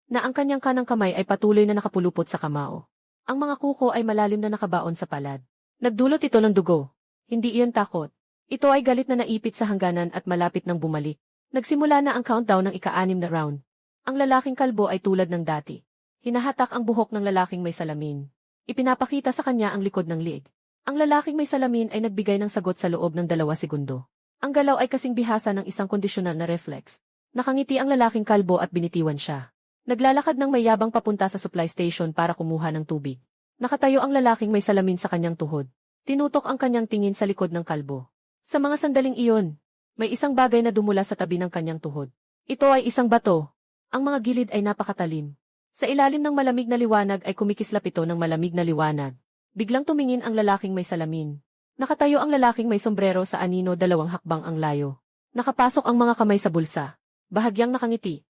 na ang kanyang kanang kamay ay patuloy na nakapulupot sa kamao. Ang mga kuko ay malalim na nakabaon sa palad. Nagdulot ito ng dugo. Hindi iyon takot. Ito ay galit na naipit sa hangganan at malapit nang bumalik. Nagsimula na ang countdown ng ika-6 na round. Ang lalaking kalbo ay tulad ng dati. Hinahatak ang buhok ng lalaking may salamin. Ipinapakita sa kanya ang likod ng liig. Ang lalaking may salamin ay nagbigay ng sagot sa loob ng 2 segundo. Ang galaw ay kasing bihasa ng isang kondisyonal na reflex. Nakangiti ang lalaking kalbo at binitiwan siya. Naglalakad ng mayabang papunta sa supply station para kumuha ng tubig. Nakatayo ang lalaking may salamin sa kanyang tuhod. Tinutok ang kanyang tingin sa likod ng kalbo. Sa mga sandaling iyon, may isang bagay na dumula sa tabi ng kanyang tuhod. Ito ay isang bato. Ang mga gilid ay napakatalim. Sa ilalim ng malamig na liwanag ay kumikislap ito ng malamig na liwanag. Biglang tumingin ang lalaking may salamin. Nakatayo ang lalaking may sombrero sa anino 2 hakbang ang layo. Nakapasok ang mga kamay sa bulsa. Bahagyang nakangiti.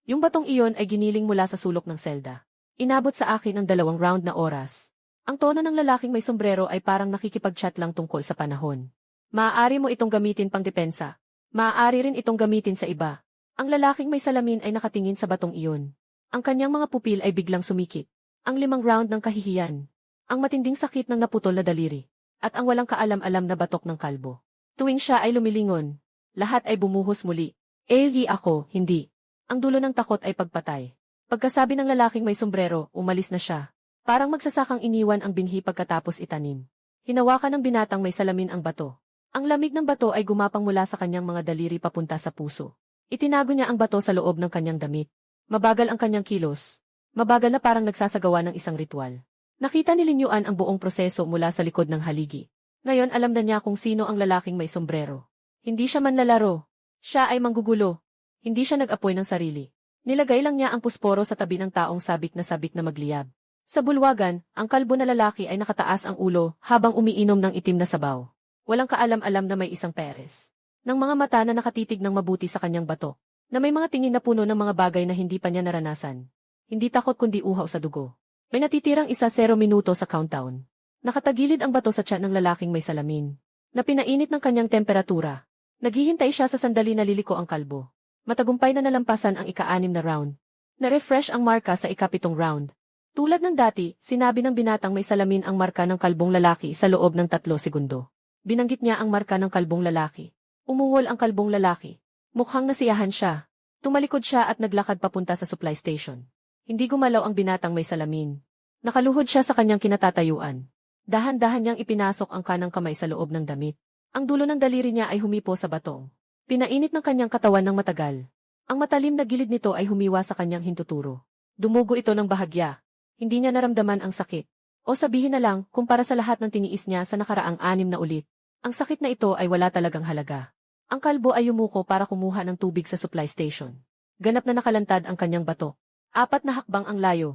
Yung batong iyon ay giniling mula sa sulok ng selda. Inabot sa akin ang 2 round na oras. Ang tono ng lalaking may sombrero ay parang nakikipag-chat lang tungkol sa panahon. Maaari mo itong gamitin pang depensa. Maaari rin itong gamitin sa iba. Ang lalaking may salamin ay nakatingin sa batong iyon. Ang kanyang mga pupil ay biglang sumikip. Ang 5 round ng kahihiyan. Ang matinding sakit ng naputol na daliri. At ang walang kaalam-alam na batok ng kalbo. Tuwing siya ay lumilingon, Lahat ay bumuhos muli. Ako, hindi. Ang dulo ng takot ay pagpatay. Pagkasabi ng lalaking may sombrero, umalis na siya. Parang magsasakang iniwan ang binhi pagkatapos itanim. Hinawakan ng binatang may salamin ang bato. Ang lamig ng bato ay gumapang mula sa kanyang mga daliri papunta sa puso. Itinago niya ang bato sa loob ng kanyang damit. Mabagal ang kanyang kilos. Mabagal na parang nagsasagawa ng isang ritual. Nakita ni Lin Yuan ang buong proseso mula sa likod ng haligi. Ngayon alam na niya kung sino ang lalaking may sombrero. Hindi siya manlalaro. Siya ay manggugulo. Hindi siya nag-apoy ng sarili. Nilagay lang niya ang pusporo sa tabi ng taong sabik na magliyab. Sa bulwagan, ang kalbo na lalaki ay nakataas ang ulo habang umiinom ng itim na sabaw. Walang kaalam-alam na may isang peres. Ng mga mata na nakatitig ng mabuti sa kanyang bato. Na may mga tingin na puno ng mga bagay na hindi pa niya naranasan. Hindi takot kundi uhaw sa dugo. May natitirang 1-0 minuto sa countdown. Nakatagilid ang bato sa tiyan ng lalaking may salamin. Na pinainit ng kanyang temperatura. Naghihintay siya sa sandali na liliko ang kalbo. Matagumpay na nalampasan ang ika-6 na round. Na-refresh ang marka sa ika-7 round. Tulad ng dati, sinabi ng binatang may salamin ang marka ng kalbong lalaki sa loob ng 3 segundo. Binanggit niya ang marka ng kalbong lalaki. Umungol ang kalbong lalaki. Mukhang nasiyahan siya. Tumalikod siya at naglakad papunta sa supply station. Hindi gumalaw ang binatang may salamin. Nakaluhod siya sa kanyang kinatatayuan. Dahan-dahan niyang ipinasok ang kanang kamay sa loob ng damit. Ang dulo ng daliri niya ay humipo sa batong. Pinainit ng kanyang katawan ng matagal. Ang matalim na gilid nito ay humiwa sa kanyang hintuturo. Dumugo ito ng bahagya. Hindi niya naramdaman ang sakit. O sabihin na lang, kumpara sa lahat ng tiniis niya sa nakaraang 6 na ulit, ang sakit na ito ay wala talagang halaga. Ang kalbo ay yumuko para kumuha ng tubig sa supply station. Ganap na nakalantad ang kanyang bato. 4 na hakbang ang layo.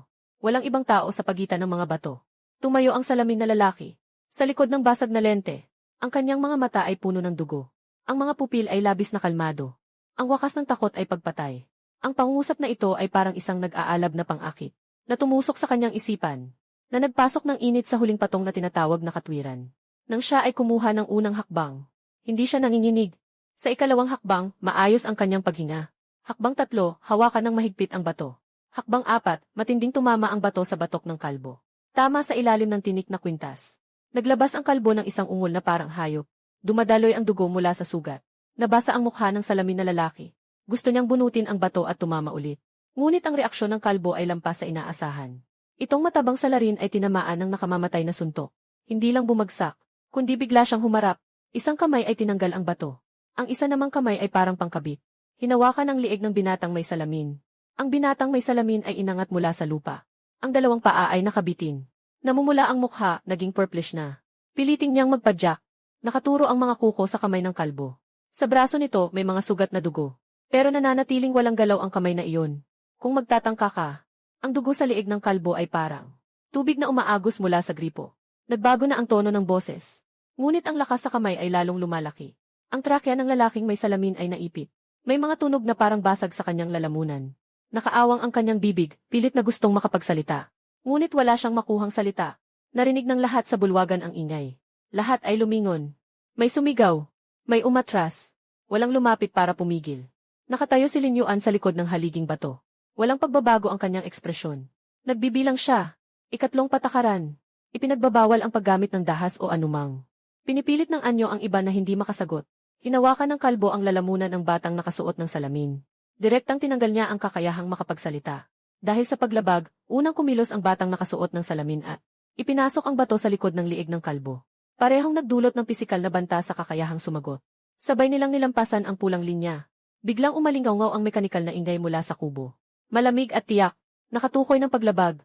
Walang ibang tao sa pagitan ng mga bato. Tumayo ang salamin na lalaki. Sa likod ng basag na lente, ang kanyang mga mata ay puno ng dugo. Ang mga pupil ay labis na kalmado. Ang wakas ng takot ay pagpatay. Ang pangungusap na ito ay parang isang nag-aalab na pang-akit, na tumusok sa kanyang isipan, na nagpasok ng init sa huling patong na tinatawag na katwiran. Nang siya ay kumuha ng unang hakbang, hindi siya nanginginig. Sa ikalawang hakbang, maayos ang kanyang paghinga. Hakbang 3, hawakan ng mahigpit ang bato. Hakbang 4, matinding tumama ang bato sa batok ng kalbo. Tama sa ilalim ng tinik na kwintas. Naglabas ang kalbo ng isang ungol na parang hayop. Dumadaloy ang dugo mula sa sugat. Nabasa ang mukha ng salamin na lalaki. Gusto niyang bunutin ang bato at tumama ulit. Ngunit ang reaksyon ng kalbo ay lampas sa inaasahan. Itong matabang salarin ay tinamaan ng nakamamatay na suntok. Hindi lang bumagsak, kundi bigla siyang humarap. Isang kamay ay tinanggal ang bato. Ang isa namang kamay ay parang pangkabit. Hinawakan ang liig ng binatang may salamin. Ang binatang may salamin ay inangat mula sa lupa. Ang dalawang paa ay nakabitin. Namumula ang mukha, naging purplish na. Piliting niyang magpadyak. Nakaturo ang mga kuko sa kamay ng kalbo. Sa braso nito may mga sugat na dugo. Pero nananatiling walang galaw ang kamay na iyon. Kung magtatangka ka, ang dugo sa liig ng kalbo ay parang tubig na umaagos mula sa gripo. Nagbago na ang tono ng boses. Ngunit ang lakas sa kamay ay lalong lumalaki. Ang trakea ng lalaking may salamin ay naipit. May mga tunog na parang basag sa kanyang lalamunan. Nakaawang ang kanyang bibig, pilit na gustong makapagsalita. Ngunit wala siyang makuhang salita. Narinig ng lahat sa bulwagan ang ingay. Lahat ay lumingon. May sumigaw. May umatras. Walang lumapit para pumigil. Nakatayo si Lin Yuan sa likod ng haliging bato. Walang pagbabago ang kanyang ekspresyon. Nagbibilang siya. 3 patakaran. Ipinagbabawal ang paggamit ng dahas o anumang. Pinipilit ng anyo ang iba na hindi makasagot. Hinawakan ng kalbo ang lalamunan ng batang nakasuot ng salamin. Direktang tinanggal niya ang kakayahang makapagsalita. Dahil sa paglabag, unang kumilos ang batang nakasuot ng salamin at ipinasok ang bato sa likod ng liig ng kalbo. Parehong nagdulot ng pisikal na banta sa kakayahang sumagot. Sabay nilang nilampasan ang pulang linya. Biglang umalingaw-ngaw ang mekanikal na ingay mula sa kubo. Malamig at tiyak, nakatukoy ng paglabag.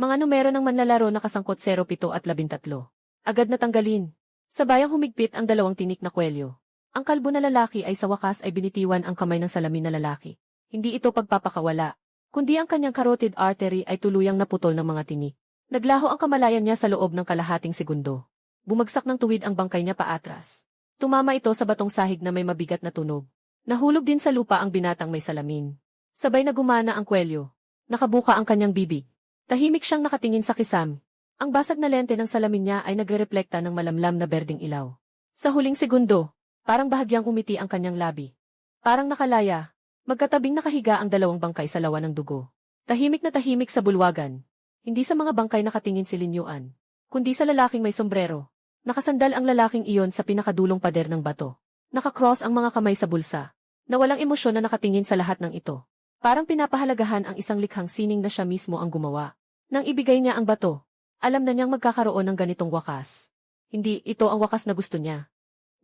Mga numero ng manlalaro nakasangkot 07 at 13. Agad na tanggalin. Sabayang humigpit ang 2 tinik na kwelyo. Ang kalbo na lalaki ay sa wakas ay binitiwan ang kamay ng salamin na lalaki. Hindi ito pagpapakawala, kundi ang kanyang carotid artery ay tuluyang naputol ng mga tinik. Naglaho ang kamalayan niya sa loob ng kalahating segundo. Bumagsak ng tuwid ang bangkay niya paatras. Tumama ito sa batong sahig na may mabigat na tunog. Nahulog din sa lupa ang binatang may salamin. Sabay na gumana ang kwelyo. Nakabuka ang kanyang bibig. Tahimik siyang nakatingin sa kisam. Ang basag na lente ng salamin niya ay nagre-reflekta ng malamlam na berdeng ilaw. Sa huling segundo, parang bahagyang umiti ang kanyang labi. Parang nakalaya. Magkatabing nakahiga ang 2 bangkay sa lawa ng dugo. Tahimik na tahimik sa bulwagan. Hindi sa mga bangkay nakatingin si Lin Yuan, kundi sa lalaking may sombrero. Nakasandal ang lalaking iyon sa pinakadulong pader ng bato. Nakakross ang mga kamay sa bulsa, na walang emosyon na nakatingin sa lahat ng ito. Parang pinapahalagahan ang isang likhang sining na siya mismo ang gumawa. Nang ibigay niya ang bato, alam na niyang magkakaroon ng ganitong wakas. Hindi ito ang wakas na gusto niya.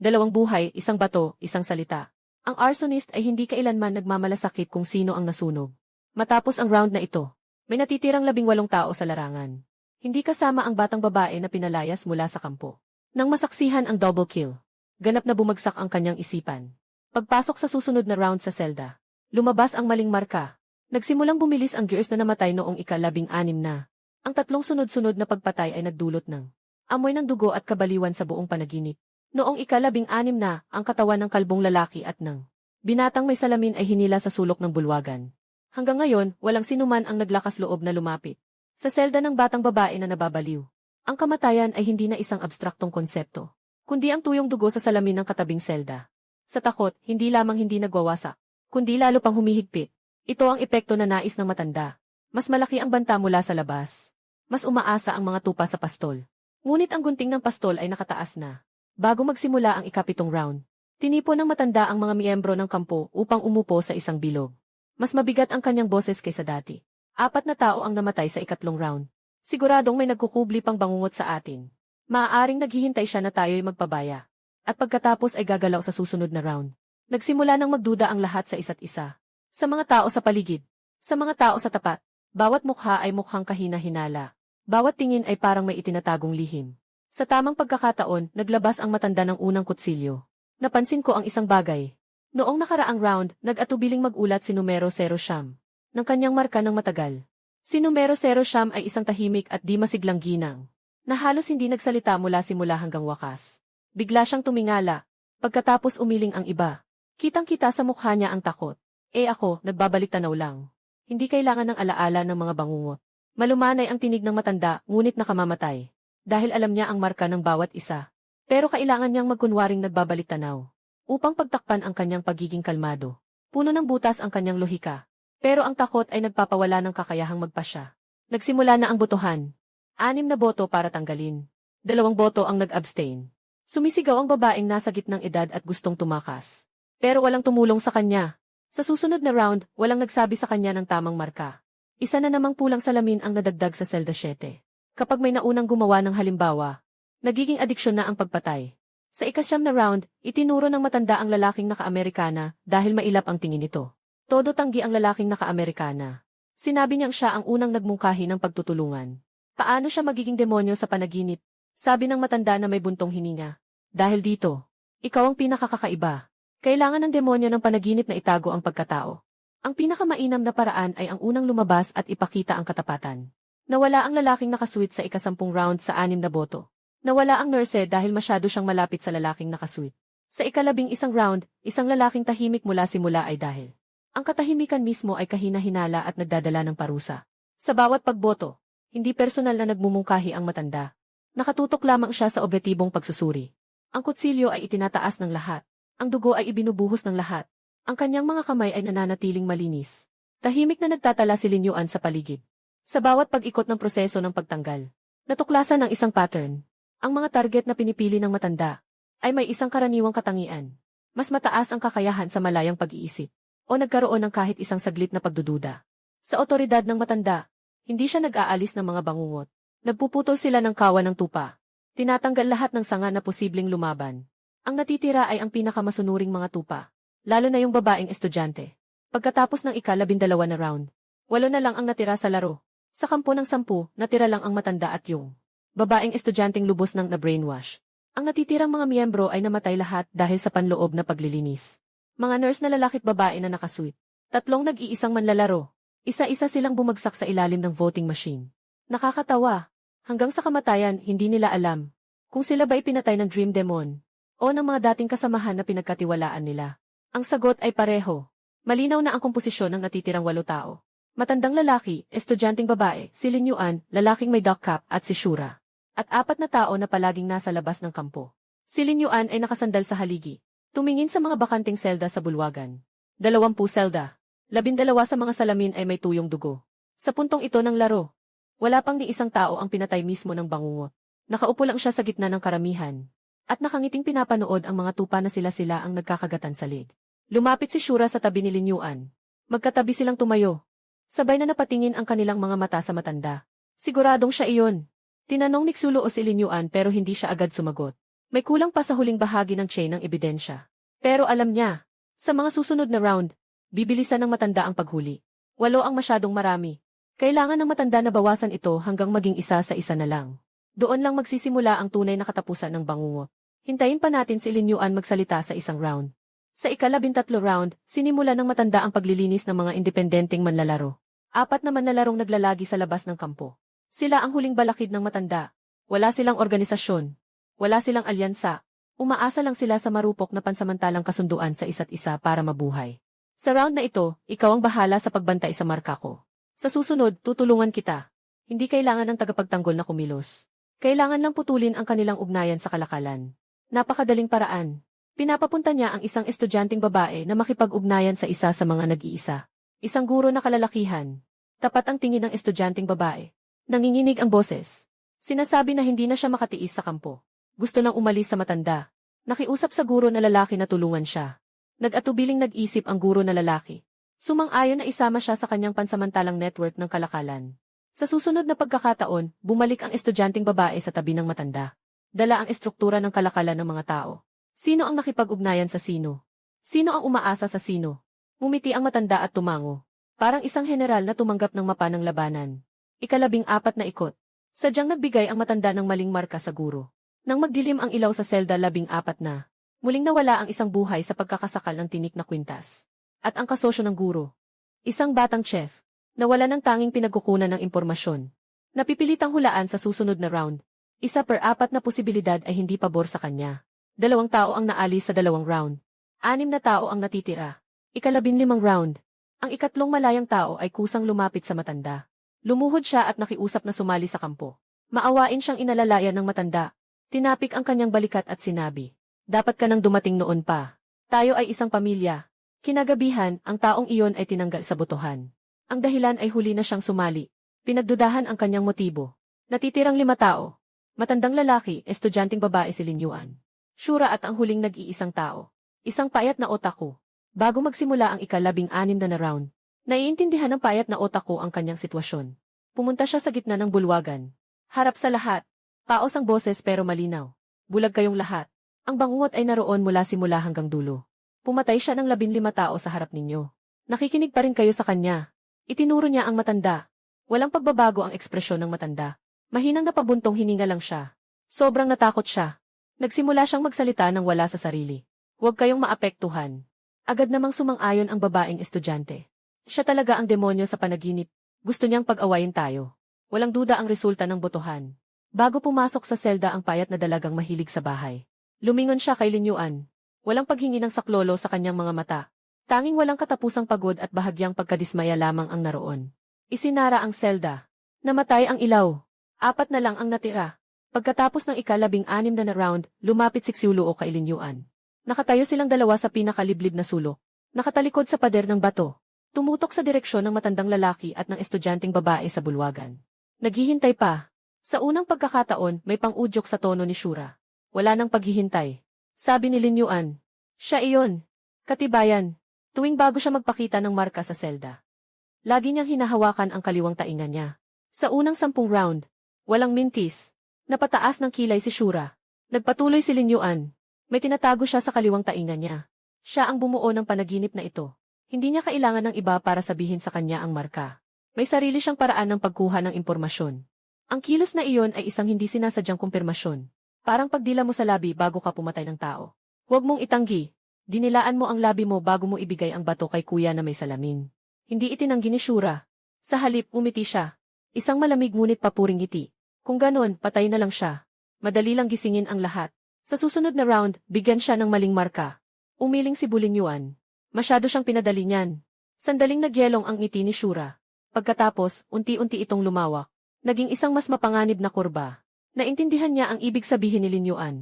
2 buhay, 1 bato, 1 salita. Ang arsonist ay hindi kailanman nagmamalasakit kung sino ang nasunog. Matapos ang round na ito, may natitirang 18 tao sa larangan. Hindi kasama ang batang babae na pinalayas mula sa kampo. Nang masaksihan ang double kill, ganap na bumagsak ang kanyang isipan. Pagpasok sa susunod na round sa selda, lumabas ang maling marka. Nagsimulang bumilis ang gears na namatay noong ika-16 na. Ang 3 sunod-sunod na pagpatay ay nagdulot ng amoy ng dugo at kabaliwan sa buong panaginip. Noong ika-16 na, ang katawan ng kalbong lalaki at ng binatang may salamin ay hinila sa sulok ng bulwagan. Hanggang ngayon, walang sinuman ang naglakas loob na lumapit sa selda ng batang babae na nababaliw. Ang kamatayan ay hindi na isang abstraktong konsepto, kundi ang tuyong dugo sa salamin ng katabing selda. Sa takot, hindi lamang hindi nagwawasak, kundi lalo pang humihigpit. Ito ang epekto na nais ng matanda. Mas malaki ang banta mula sa labas. Mas umaasa ang mga tupa sa pastol. Ngunit ang gunting ng pastol ay nakataas na. Bago magsimula ang ika-7 round, tinipon ng matanda ang mga miyembro ng kampo upang umupo sa isang bilog. Mas mabigat ang kanyang boses kaysa dati. 4 na tao ang namatay sa ika-3 round. Siguradong may nagkukubli pang bangungot sa atin. Maaaring naghihintay siya na tayo'y magpabaya. At pagkatapos ay gagalaw sa susunod na round. Nagsimula nang magduda ang lahat sa isa't isa. Sa mga tao sa paligid. Sa mga tao sa tapat. Bawat mukha ay mukhang kahina-hinala. Bawat tingin ay parang may itinatagong lihim. Sa tamang pagkakataon, naglabas ang matanda ng unang kutsilyo. Napansin ko ang isang bagay. Noong nakaraang round, nag-atubiling magulat si Numero 0 Siyam ng kanyang marka ng matagal. Si Numero 0 Siyam ay isang tahimik at di masiglang ginang, na halos hindi nagsalita mula simula hanggang wakas. Bigla siyang tumingala. Pagkatapos umiling ang iba. Kitang-kita sa mukha niya ang takot. Ako, nagbabalik tanaw lang. Hindi kailangan ng alaala ng mga bangungot. Malumanay ang tinig ng matanda, ngunit nakamamatay. Dahil alam niya ang marka ng bawat isa. Pero kailangan niyang magkunwaring nagbabalik tanaw. Upang pagtakpan ang kanyang pagiging kalmado. Puno ng butas ang kanyang lohika. Pero ang takot ay nagpapawala ng kakayahang magpasya. Nagsimula na ang botohan. 6 na boto para tanggalin. 2 boto ang nag-abstain. Sumisigaw ang babaeng nasa gitnang edad at gustong tumakas. Pero walang tumulong sa kanya. Sa susunod na round, walang nagsabi sa kanya ng tamang marka. Isa na namang pulang salamin ang nadagdag sa selda 7. Kapag may naunang gumawa ng halimbawa, nagiging adiksyon na ang pagpatay. Sa ika-9 na round, itinuro ng matanda ang lalaking naka-Amerikana dahil mailap ang tingin nito. Todo tanggi ang lalaking naka-Amerikana. Sinabi niyang siya ang unang nagmungkahi ng pagtutulungan. Paano siya magiging demonyo sa panaginip? Sabi ng matanda na may buntong hininga. Dahil dito, ikaw ang pinakakakaiba. Kailangan ng demonyo ng panaginip na itago ang pagkatao. Ang pinakamainam na paraan ay ang unang lumabas at ipakita ang katapatan. Nawala ang lalaking nakasweet sa ika-10 round sa 6 na boto. Nawala ang nurse dahil masyado siyang malapit sa lalaking nakasweet. Sa ika-11 round, isang lalaking tahimik mula simula ay dahil ang katahimikan mismo ay kahina-hinala at nagdadala ng parusa. Sa bawat pagboto, hindi personal na nagmumungkahi ang matanda. Nakatutok lamang siya sa objetibong pagsusuri. Ang kutsilyo ay itinataas ng lahat. Ang dugo ay ibinubuhos ng lahat. Ang kanyang mga kamay ay nananatiling malinis. Tahimik na nagtatala si Lin Yuan sa paligid. Sa bawat pag-ikot ng proseso ng pagtanggal, natuklasan ng isang pattern. Ang mga target na pinipili ng matanda ay may isang karaniwang katangian. Mas mataas ang kakayahan sa malayang pag-iisip o nagkaroon ng kahit isang saglit na pagdududa. Sa otoridad ng matanda, hindi siya nag-aalis ng mga bangungot. Nagpuputol sila ng kawan ng tupa. Tinatanggal lahat ng sanga na posibleng lumaban. Ang natitira ay ang pinakamasunuring mga tupa, lalo na yung babaeng estudyante. Pagkatapos ng ika-12 na round, 8 na lang ang natira sa laro. Sa kampo ng 10, natira lang ang matanda at yung babaeng estudyanteng lubos ng na-brainwash. Ang natitirang mga miyembro ay namatay lahat dahil sa panloob na paglilinis. Mga nurse na lalaki't babae na nakasweet. 3 nag-iisang manlalaro. Isa-isa silang bumagsak sa ilalim ng voting machine. Nakakatawa. Hanggang sa kamatayan, hindi nila alam kung sila ba ipinatay ng Dream Demon o ng mga dating kasamahan na pinagkatiwalaan nila. Ang sagot ay pareho. Malinaw na ang komposisyon ng natitirang 8 tao. Matandang lalaki, estudyanteng babae, si Lin Yuan, lalaking may duck cap at si Shura. At 4 na tao na palaging nasa labas ng kampo. Si Lin Yuan ay nakasandal sa haligi. Tumingin sa mga bakanting selda sa bulwagan. 20 selda. 12 sa mga salamin ay may tuyong dugo. Sa puntong ito ng laro, wala pang ni isang tao ang pinatay mismo ng bangungot. Nakaupo lang siya sa gitna ng karamihan. At nakangiting pinapanood ang mga tupa na sila-sila ang nagkakagatan sa lid. Lumapit si Shura sa tabi ni Lin Yuan. Magkatabi silang tumayo. Sabay na napatingin ang kanilang mga mata sa matanda. Siguradong siya iyon. Tinanong ni Xulu o si Lin Yuan pero hindi siya agad sumagot. May kulang pa sa huling bahagi ng chain ng ebidensya. Pero alam niya, sa mga susunod na round, bibilisan ng matanda ang paghuli. 8 ang masyadong marami. Kailangan ng matanda na bawasan ito hanggang maging isa sa isa na lang. Doon lang magsisimula ang tunay na katapusan ng bangungot. Hintayin pa natin si Lin Yuan magsalita sa isang round. Sa ika-13 round, sinimula ng matanda ang paglilinis ng mga independenteng manlalaro. 4 na manlalarong naglalagi sa labas ng kampo. Sila ang huling balakid ng matanda. Wala silang organisasyon. Wala silang alyansa. Umaasa lang sila sa marupok na pansamantalang kasunduan sa isa't isa para mabuhay. Sa round na ito, ikaw ang bahala sa pagbantay sa marka ko. Sa susunod, tutulungan kita. Hindi kailangan ng tagapagtanggol na kumilos. Kailangan lang putulin ang kanilang ugnayan sa kalakalan. Napakadaling paraan. Pinapapunta niya ang isang estudyanteng babae na makipag-ugnayan sa isa sa mga nag-iisa. Isang guro na kalalakihan. Tapat ang tingin ng estudyanteng babae. Nanginginig ang boses. Sinasabi na hindi na siya makatiis sa kampo. Gusto nang umalis sa matanda. Nakiusap sa guro na lalaki na tulungan siya. Nag-atubiling nag-isip ang guro na lalaki. Sumang-ayon na isama siya sa kanyang pansamantalang network ng kalakalan. Sa susunod na pagkakataon, bumalik ang estudyanteng babae sa tabi ng matanda. Dala ang estruktura ng kalakalan ng mga tao. Sino ang nakipag-ugnayan sa sino? Sino ang umaasa sa sino? Ngumiti ang matanda at tumango. Parang isang general na tumanggap ng mapa ng labanan. Ika-14 na ikot. Sadyang nagbigay ang matanda ng maling marka sa guro. Nang magdilim ang ilaw sa selda 14 na, muling nawala ang isang buhay sa pagkakasakal ng tinik na kwintas. At ang kasosyo ng guro. Isang batang chef. Nawala ng tanging pinagkukunan ng impormasyon. Napipilitang hulaan sa susunod na round. 1 per 4 na posibilidad ay hindi pabor sa kanya. 2 tao ang naalis sa 2 round. 6 na tao ang natitira. Ika-15 round. Ang ikatlong malayang tao ay kusang lumapit sa matanda. Lumuhod siya at nakiusap na sumali sa kampo. Maawain siyang inalalayan ng matanda. Tinapik ang kanyang balikat at sinabi, "Dapat ka nang dumating noon pa. Tayo ay isang pamilya." Kinagabihan, ang taong iyon ay tinanggal sa botohan. Ang dahilan ay huli na siyang sumali. Pinagdudahan ang kanyang motibo. Natitirang 5 tao. Matandang lalaki, estudyanteng babae si Lin Yuan. Shura at ang huling nag-iisang tao. Isang payat na otaku. Bago magsimula ang ika-16 na round, naiintindihan ng payat na otaku ang kanyang sitwasyon. Pumunta siya sa gitna ng bulwagan. Harap sa lahat. Paos ang boses pero malinaw. Bulag kayong lahat. Ang bangungot ay naroon mula simula hanggang dulo. Pumatay siya ng 15 tao sa harap ninyo. Nakikinig pa rin kayo sa kanya. Itinuro niya ang matanda. Walang pagbabago ang ekspresyon ng matanda. Mahinang napabuntong hininga lang siya. Sobrang natakot siya. Nagsimula siyang magsalita ng wala sa sarili. Huwag kayong maapektuhan. Agad namang sumang-ayon ang babaeng estudyante. Siya talaga ang demonyo sa panaginip. Gusto niyang pag-awayin tayo. Walang duda ang resulta ng botohan. Bago pumasok sa selda ang payat na dalagang mahilig sa bahay. Lumingon siya kay Lin Yuan. Walang paghingi ng saklolo sa kanyang mga mata. Tanging walang katapusang pagod at bahagyang pagkadismaya lamang ang naroon. Isinara ang selda. Namatay ang ilaw. 4 na lang ang natira. Pagkatapos ng ika-16 na round, lumapit si Xuluo kay Lin Yuan. Nakatayo silang dalawa sa pinakaliblib na sulok. Nakatalikod sa pader ng bato. Tumutok sa direksyon ng matandang lalaki at ng estudyanteng babae sa bulwagan. Naghihintay pa. Sa unang pagkakataon, may pang-udyok sa tono ni Shura. Wala nang paghihintay. Sabi ni Lin Yuan. Siya iyon. Katibayan. Tuwing bago siya magpakita ng marka sa selda. Lagi niyang hinahawakan ang kaliwang tainga niya. Sa unang 10 round, walang mintis. Napataas ng kilay si Shura. Nagpatuloy si Lin Yuan. May tinatago siya sa kaliwang tainga niya. Siya ang bumuo ng panaginip na ito. Hindi niya kailangan ng iba para sabihin sa kanya ang marka. May sarili siyang paraan ng pagkuha ng impormasyon. Ang kilos na iyon ay isang hindi sinasadyang kumpirmasyon. Parang pagdila mo sa labi bago ka pumatay ng tao. Huwag mong itanggi. Dinilaan mo ang labi mo bago mo ibigay ang bato kay kuya na may salamin. Hindi itinanggi ni Shura. Sa halip, umiti siya. Isang malamig ngunit papuring ngiti. Kung ganon, patay na lang siya. Madali lang gisingin ang lahat. Sa susunod na round, bigyan siya ng maling marka. Umiling si Lin Yuan. Masyado siyang pinadali niyan. Sandaling nagyelong ang ngiti ni Shura. Pagkatapos, unti-unti itong lumawak. Naging isang mas mapanganib na kurba. Naintindihan niya ang ibig sabihin ni Lin Yuan.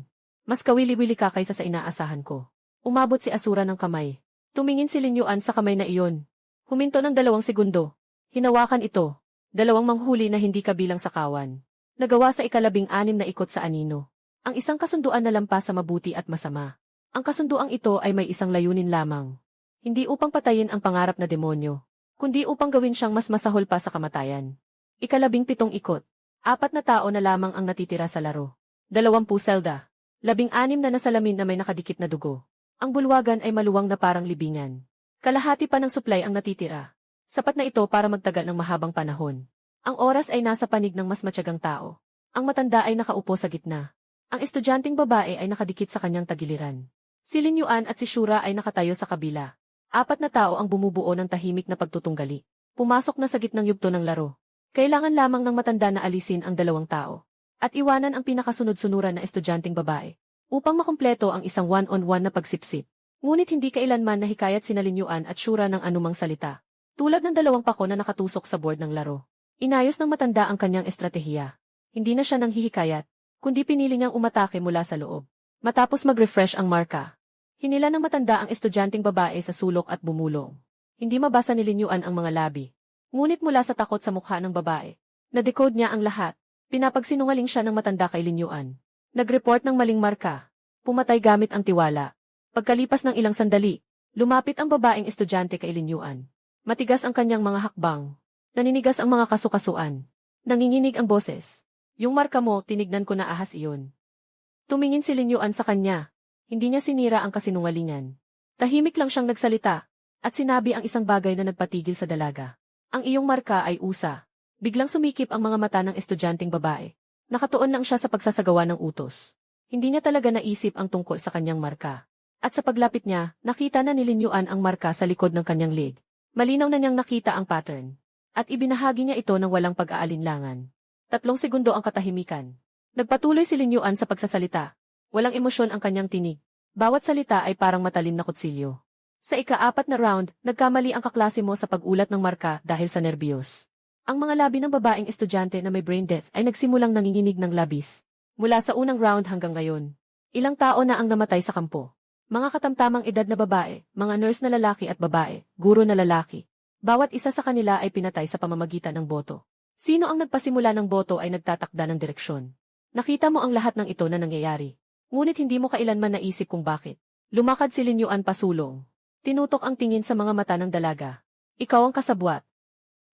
Mas kawili-wili ka kaysa sa inaasahan ko. Umabot si Asura ng kamay. Tumingin si Lin Yuan sa kamay na iyon. Huminto ng 2 segundo. Hinawakan ito. 2 manghuli na hindi kabilang sa kawan. Nagawa sa ika-16 na ikot sa anino. Ang isang kasunduan na lampas sa mabuti at masama. Ang kasunduang ito ay may isang layunin lamang. Hindi upang patayin ang pangarap na demonyo, kundi upang gawin siyang mas masahol pa sa kamatayan. 17 ikot. 4 na tao na lamang ang natitira sa laro. 20 selda. 16 na nasalamin na may nakadikit na dugo. Ang bulwagan ay maluwang na parang libingan. Kalahati pa ng supply ang natitira. Sapat na ito para magtagal ng mahabang panahon. Ang oras ay nasa panig ng mas matyagang tao. Ang matanda ay nakaupo sa gitna. Ang estudyanteng babae ay nakadikit sa kanyang tagiliran. Si Lin Yuan at si Shura ay nakatayo sa kabila. 4 na tao ang bumubuo ng tahimik na pagtutunggali. Pumasok na sa gitnang yugto ng laro. Kailangan lamang ng matanda na alisin ang 2 tao. At iwanan ang pinakasunod-sunuran na estudyanteng babae. Upang makumpleto ang isang one-on-one na pagsipsip. Ngunit hindi kailanman nahikayat sina Lin Yuan at Shura ng anumang salita. Tulad ng 2 pako na nakatusok sa board ng laro. Inayos ng matanda ang kanyang estratehiya. Hindi na siya nang hihikayat, kundi pinili niyang umatake mula sa loob. Matapos mag-refresh ang marka, hinila ng matanda ang estudyanteng babae sa sulok at bumulong. Hindi mabasa ni Lin Yuan ang mga labi. Ngunit mula sa takot sa mukha ng babae, na-decode niya ang lahat. Pinapagsinungaling siya ng matanda kay Lin Yuan. Nag-report ng maling marka. Pumatay gamit ang tiwala. Pagkalipas ng ilang sandali, lumapit ang babaeng estudyante kay Lin Yuan. Matigas ang kanyang mga hakbang. Naninigas ang mga kasukasuan. Nanginginig ang boses. Yung marka mo, tinignan ko na ahas iyon. Tumingin si Lin Yuan sa kanya. Hindi niya sinira ang kasinungalingan. Tahimik lang siyang nagsalita, at sinabi ang isang bagay na nagpatigil sa dalaga. Ang iyong marka ay usa. Biglang sumikip ang mga mata ng estudyanteng babae. Nakatuon lang siya sa pagsasagawa ng utos. Hindi niya talaga naisip ang tungkol sa kanyang marka. At sa paglapit niya, nakita na ni Lin Yuan ang marka sa likod ng kanyang leg. Malinaw na niyang nakita ang pattern. At ibinahagi niya ito ng walang pag-aalinlangan. 3 segundo ang katahimikan. Nagpatuloy si Lin Yuan sa pagsasalita. Walang emosyon ang kanyang tinig. Bawat salita ay parang matalim na kutsilyo. Sa ika-4 na round, nagkamali ang kaklase mo sa pag-ulat ng marka dahil sa nerbiyos. Ang mga labi ng babaeng estudyante na may brain death ay nagsimulang nanginginig ng labis. Mula sa unang round hanggang ngayon. Ilang tao na ang namatay sa kampo. Mga katamtamang edad na babae, mga nurse na lalaki at babae, guro na lalaki. Bawat isa sa kanila ay pinatay sa pamamagitan ng boto. Sino ang nagpasimula ng boto ay nagtatakda ng direksyon. Nakita mo ang lahat ng ito na nangyayari. Ngunit hindi mo kailanman naisip kung bakit. Lumakad si Lin Yuan pasulong. Tinutok ang tingin sa mga mata ng dalaga. Ikaw ang kasabwat.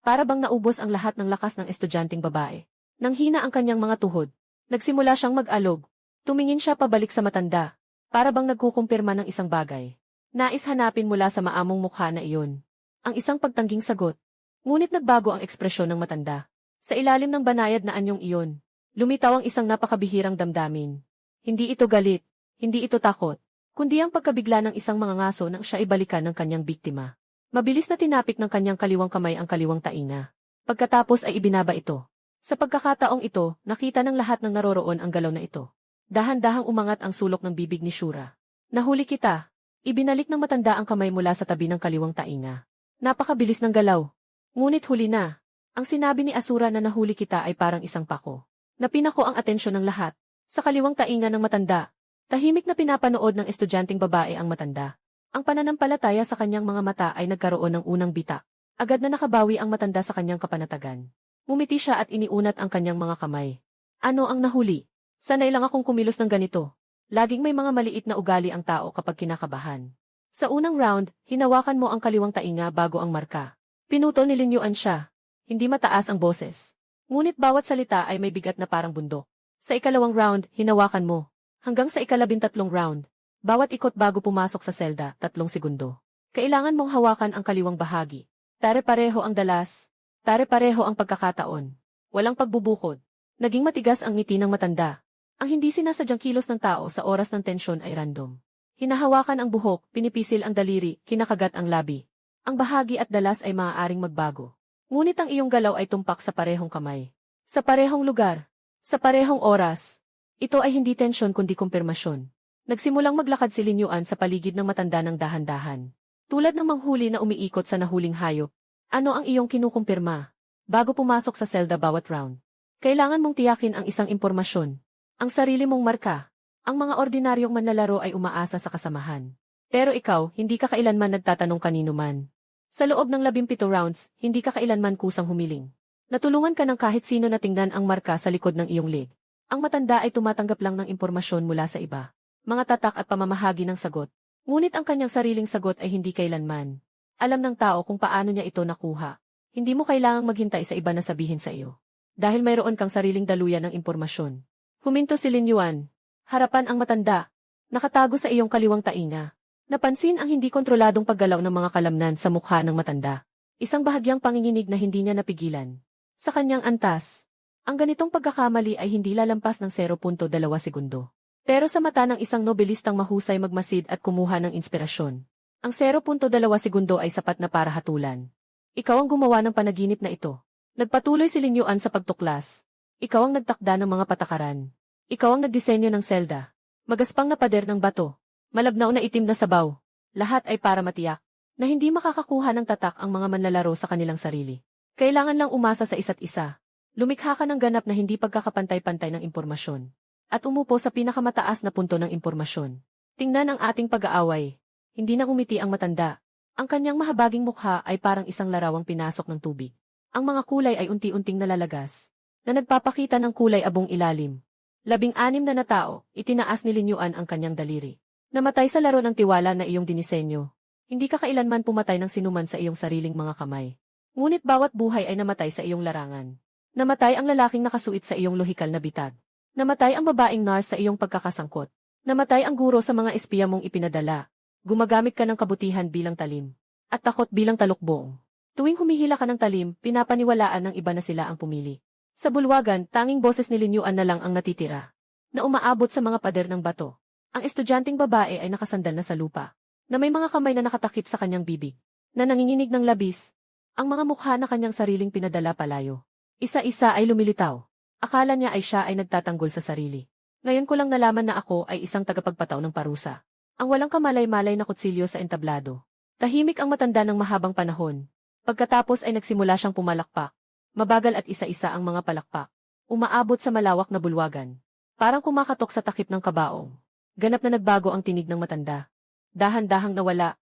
Para bang naubos ang lahat ng lakas ng estudyanteng babae. Nanghina ang kanyang mga tuhod. Nagsimula siyang mag-alog. Tumingin siya pabalik sa matanda. Para bang nagkukumpirma ng isang bagay. Nais hanapin mula sa maamong mukha na iyon. Ang isang pagtangging sagot. Ngunit nagbago ang ekspresyon ng matanda. Sa ilalim ng banayad na anyong iyon, lumitaw ang isang napakabihirang damdamin. Hindi ito galit, hindi ito takot, kundi ang pagkabigla ng isang mga ngaso nang siya ibalikan ng kanyang biktima. Mabilis na tinapik ng kanyang kaliwang kamay ang kaliwang tainga. Pagkatapos ay ibinaba ito. Sa pagkakataong ito, nakita ng lahat ng naroroon ang galaw na ito. Dahan-dahang umangat ang sulok ng bibig ni Shura. Nahuli kita. Ibinalik ng matanda ang kamay mula sa tabi ng kaliwang tainga. Napakabilis ng galaw. Ngunit huli na. Ang sinabi ni Asura na nahuli kita ay parang isang pako. Napinako ang atensyon ng lahat. Sa kaliwang tainga ng matanda, tahimik na pinapanood ng estudyanteng babae ang matanda. Ang pananampalataya sa kanyang mga mata ay nagkaroon ng unang bitak. Agad na nakabawi ang matanda sa kanyang kapanatagan. Ngumiti siya at iniunat ang kanyang mga kamay. Ano ang nahuli? Sanay lang akong kumilos ng ganito. Laging may mga maliit na ugali ang tao kapag kinakabahan. Sa unang round, hinawakan mo ang kaliwang tainga bago ang marka. Pinutol ni Lin Yuan siya. Hindi mataas ang boses. Ngunit bawat salita ay may bigat na parang bundok. Sa ikalawang round, hinawakan mo. Hanggang sa 13 round. Bawat ikot bago pumasok sa selda, 3 segundo. Kailangan mong hawakan ang kaliwang bahagi. Pare-pareho ang dalas. Pare-pareho ang pagkakataon. Walang pagbubukod. Naging matigas ang ngiti ng matanda. Ang hindi sinasadyang kilos ng tao sa oras ng tensyon ay random. Hinahawakan ang buhok, pinipisil ang daliri, kinakagat ang labi. Ang bahagi at dalas ay maaaring magbago. Ngunit ang iyong galaw ay tumpak sa parehong kamay. Sa parehong lugar. Sa parehong oras. Ito ay hindi tensyon kundi kumpirmasyon. Nagsimulang maglakad si Lin Yuan sa paligid ng matanda ng dahan-dahan. Tulad ng manghuli na umiikot sa nahuling hayop. Ano ang iyong kinukumpirma? Bago pumasok sa selda bawat round. Kailangan mong tiyakin ang isang impormasyon. Ang sarili mong marka. Ang mga ordinaryong manlalaro ay umaasa sa kasamahan. Pero ikaw, hindi ka kailanman nagtatanong kanino man. Sa loob ng 17 rounds, hindi ka kailanman kusang humiling. Natulungan ka ng kahit sino na tingnan ang marka sa likod ng iyong leg. Ang matanda ay tumatanggap lang ng impormasyon mula sa iba, mga tatak at pamamahagi ng sagot. Ngunit ang kanyang sariling sagot ay hindi kailanman alam ng tao kung paano niya ito nakuha. Hindi mo kailangang maghintay sa iba na sabihin sa iyo. Dahil mayroon kang sariling daluyan ng impormasyon. Huminto si Lin Yuan. Harapan ang matanda. Nakatago sa iyong kaliwang tainga. Napansin ang hindi kontroladong paggalaw ng mga kalamnan sa mukha ng matanda. Isang bahagyang panginginig na hindi niya napigilan. Sa kanyang antas, ang ganitong pagkakamali ay hindi lalampas ng 0.2 segundo. Pero sa mata ng isang nobelistang mahusay magmasid at kumuha ng inspirasyon, ang 0.2 segundo ay sapat na para hatulan. Ikaw ang gumawa ng panaginip na ito. Nagpatuloy si Lin Yuan sa pagtuklas. Ikaw ang nagtakda ng mga patakaran. Ikaw ang nagdisenyo ng selda. Magaspang na pader ng bato. Malabnaw na itim na sabaw. Lahat ay para matiyak na hindi makakakuha ng tatak ang mga manlalaro sa kanilang sarili. Kailangan lang umasa sa isa't isa. Lumikha ka ng ganap na hindi pagkakapantay-pantay ng impormasyon. At umupo sa pinakamataas na punto ng impormasyon. Tingnan ang ating pag-aaway. Hindi na umiti ang matanda. Ang kanyang mahabaging mukha ay parang isang larawang pinasok ng tubig. Ang mga kulay ay unti-unting nalalagas, na nagpapakita ng kulay abong ilalim. 16 na tao, itinaas ni Lin Yuan ang kanyang daliri. Namatay sa laro ng tiwala na iyong dinisenyo. Hindi ka kailanman pumatay ng sinuman sa iyong sariling mga kamay. Ngunit bawat buhay ay namatay sa iyong larangan. Namatay ang lalaking nakasuit sa iyong lohikal na bitag. Namatay ang babaeng nurse sa iyong pagkakasangkot. Namatay ang guro sa mga espiya mong ipinadala. Gumagamit ka ng kabutihan bilang talim, at takot bilang talukbong. Tuwing humihila ka ng talim, pinapaniwalaan ng iba na sila ang pumili. Sa bulwagan, tanging boses ni Lin Yuan na lang ang natitira, na umaabot sa mga pader ng bato. Ang estudyanteng babae ay nakasandal na sa lupa, na may mga kamay na nakatakip sa kanyang bibig, na nanginginig ng labis, ang mga mukha na kanyang sariling pinadala palayo. Isa-isa ay lumilitaw. Akala niya ay siya ay nagtatanggol sa sarili. Ngayon ko lang nalaman na ako ay isang tagapagpataw ng parusa. Ang walang kamalay-malay na kutsilyo sa entablado. Tahimik ang matanda ng mahabang panahon. Pagkatapos ay nagsimula siyang pumalakpak. Mabagal at isa-isa ang mga palakpak. Umaabot sa malawak na bulwagan. Parang kumakatok sa takip ng kabaong. Ganap na nagbago ang tinig ng matanda. Dahan-dahang nawala.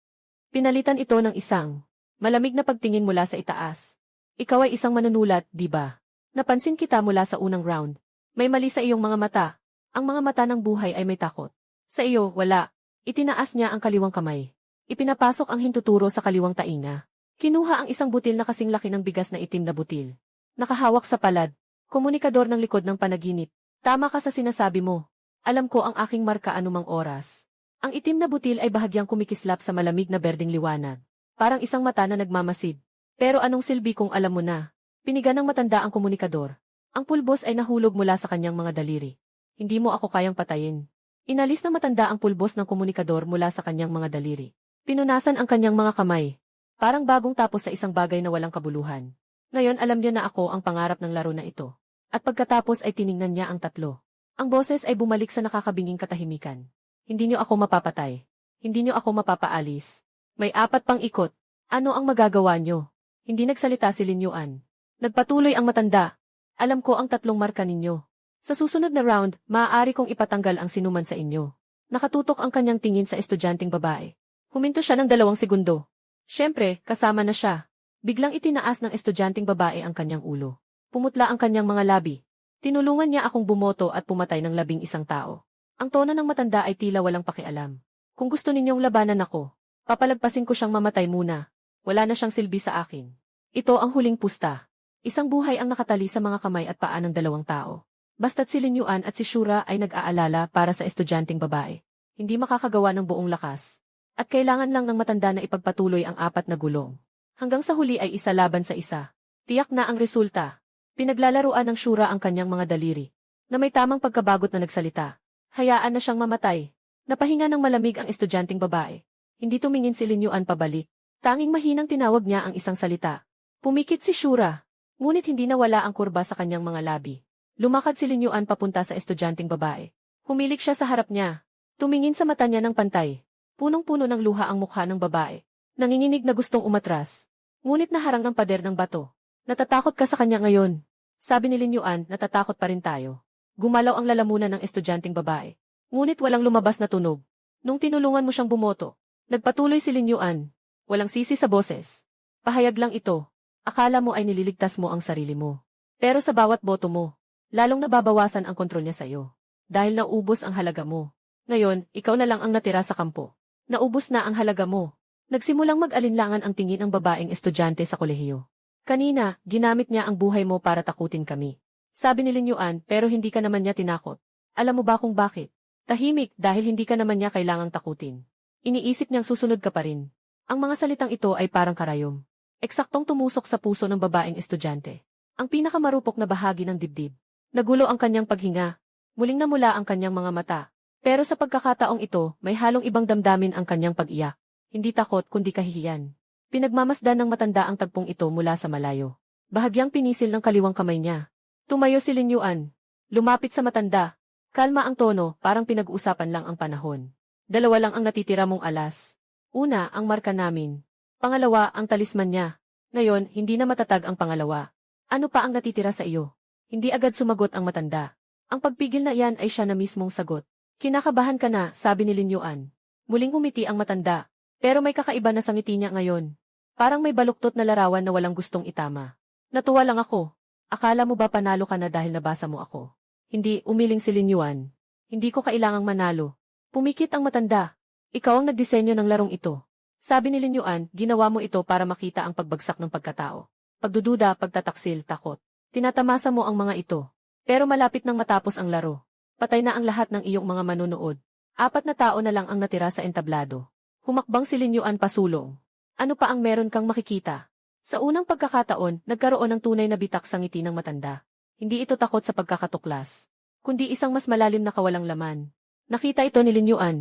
Pinalitan ito ng isang malamig na pagtingin mula sa itaas. Ikaw ay isang manunulat, di ba? Napansin kita mula sa unang round. May mali sa iyong mga mata. Ang mga mata ng buhay ay may takot. Sa iyo, wala. Itinaas niya ang kaliwang kamay. Ipinapasok ang hintuturo sa kaliwang tainga. Kinuha ang isang butil na kasing laki ng bigas na itim na butil. Nakahawak sa palad. Komunikador ng likod ng panaginip. Tama ka sa sinasabi mo. Alam ko ang aking marka anumang oras. Ang itim na butil ay bahagyang kumikislap sa malamig na berdeng liwanag. Parang isang mata na nagmamasid. Pero anong silbi kung alam mo na? Piniga ng matanda ang komunikador. Ang pulbos ay nahulog mula sa kanyang mga daliri. Hindi mo ako kayang patayin. Inalis ng matanda ang pulbos ng komunikador mula sa kanyang mga daliri. Pinunasan ang kanyang mga kamay. Parang bagong tapos sa isang bagay na walang kabuluhan. Ngayon alam niya na ako ang pangarap ng laro na ito. At pagkatapos ay tiningnan niya ang tatlo. Ang boses ay bumalik sa nakakabinging katahimikan. Hindi niyo ako mapapatay. Hindi niyo ako mapapaalis. May 4 pang ikot. Ano ang magagawa niyo? Hindi nagsalita si Lin Yuan. Nagpatuloy ang matanda. Alam ko ang 3 marka ninyo. Sa susunod na round, maaari kong ipatanggal ang sinuman sa inyo. Nakatutok ang kanyang tingin sa estudyanteng babae. Huminto siya ng 2 segundo. Siyempre, kasama na siya. Biglang itinaas ng estudyanteng babae ang kanyang ulo. Pumutla ang kanyang mga labi. Tinulungan niya akong bumoto at pumatay ng 11 tao. Ang tono ng matanda ay tila walang pakialam. Kung gusto ninyong labanan ako, papalagpasin ko siyang mamatay muna. Wala na siyang silbi sa akin. Ito ang huling pusta. Isang buhay ang nakatali sa mga kamay at paa ng 2 tao. Basta't si Lin Yuan at si Shura ay nag-aalala para sa estudyanteng babae. Hindi makakagawa ng buong lakas. At kailangan lang ng matanda na ipagpatuloy ang 4 na gulong. Hanggang sa huli ay isa laban sa isa. Tiyak na ang resulta. Pinaglalaruan ng Shura ang kanyang mga daliri. Na may tamang pagkabagot na nagsalita. Hayaan na siyang mamatay. Napahinga ng malamig ang estudyanteng babae. Hindi tumingin si Lin Yuan pabalik. Tanging mahinang tinawag niya ang isang salita. Pumikit si Shura. Ngunit hindi nawala ang kurba sa kanyang mga labi. Lumakad si Lin Yuan papunta sa estudyanteng babae. Humilik siya sa harap niya. Tumingin sa mata niya ng pantay. Punong-puno ng luha ang mukha ng babae. Nanginginig na gustong umatras. Ngunit naharang ang pader ng bato. Natatakot ka sa kanya ngayon. Sabi ni Lin Yuan, natatakot pa rin tayo. Gumalaw ang lalamunan ng estudyanteng babae. Ngunit walang lumabas na tunog. Nung tinulungan mo siyang bumoto, nagpatuloy si Lin Yuan. Walang sisi sa boses. Pahayag lang ito. Akala mo ay nililigtas mo ang sarili mo. Pero sa bawat boto mo, lalong nababawasan ang kontrol niya sa'yo. Dahil naubos ang halaga mo. Ngayon, ikaw na lang ang natira sa kampo. Naubos na ang halaga mo. Nagsimulang mag-alinlangan ang tingin ng babaeng estudyante sa kolehiyo. Kanina, ginamit niya ang buhay mo para takutin kami. Sabi ni Lin Yuan, pero hindi ka naman niya tinakot. Alam mo ba kung bakit? Tahimik dahil hindi ka naman niya kailangang takutin. Iniisip niyang susunod ka pa rin. Ang mga salitang ito ay parang karayom. Eksaktong tumusok sa puso ng babaeng estudyante. Ang pinakamarupok na bahagi ng dibdib. Nagulo ang kanyang paghinga. Muling namula ang kanyang mga mata. Pero sa pagkakataong ito, may halong ibang damdamin ang kanyang pag-iyak. Hindi takot kundi kahihiyan. Pinagmamasdan ng matanda ang tagpong ito mula sa malayo. Bahagyang pinisil ng kaliwang kamay niya. Tumayo si Lin Yuan. Lumapit sa matanda. Kalma ang tono, parang pinag-uusapan lang ang panahon. Dalawa lang ang natitira mong alas. Una, ang marka namin. Pangalawa, ang talisman niya. Ngayon, hindi na matatag ang pangalawa. Ano pa ang natitira sa iyo? Hindi agad sumagot ang matanda. Ang pagpigil na iyan ay siya na mismong sagot. Kinakabahan ka na, sabi ni Lin Yuan. Muling umiti ang matanda. Pero may kakaiba na sa ngiti niya ngayon. Parang may baluktot na larawan na walang gustong itama. Natuwa lang ako. Akala mo ba panalo ka na dahil nabasa mo ako? Hindi, umiling si Lin Yuan. Hindi ko kailangang manalo. Pumikit ang matanda. Ikaw ang nagdisenyo ng larong ito. Sabi ni Lin Yuan, ginawa mo ito para makita ang pagbagsak ng pagkatao. Pagdududa, pagtataksil, takot. Tinatamasa mo ang mga ito. Pero malapit nang matapos ang laro. Patay na ang lahat ng iyong mga manunood. 4 na tao na lang ang natira sa entablado. Humakbang si Lin Yuan pasulong. Ano pa ang meron kang makikita? Sa unang pagkakataon, nagkaroon ng tunay na bitak sa ngiti ng matanda. Hindi ito takot sa pagkakatuklas, kundi isang mas malalim na kawalang laman. Nakita ito ni Lin Yuan.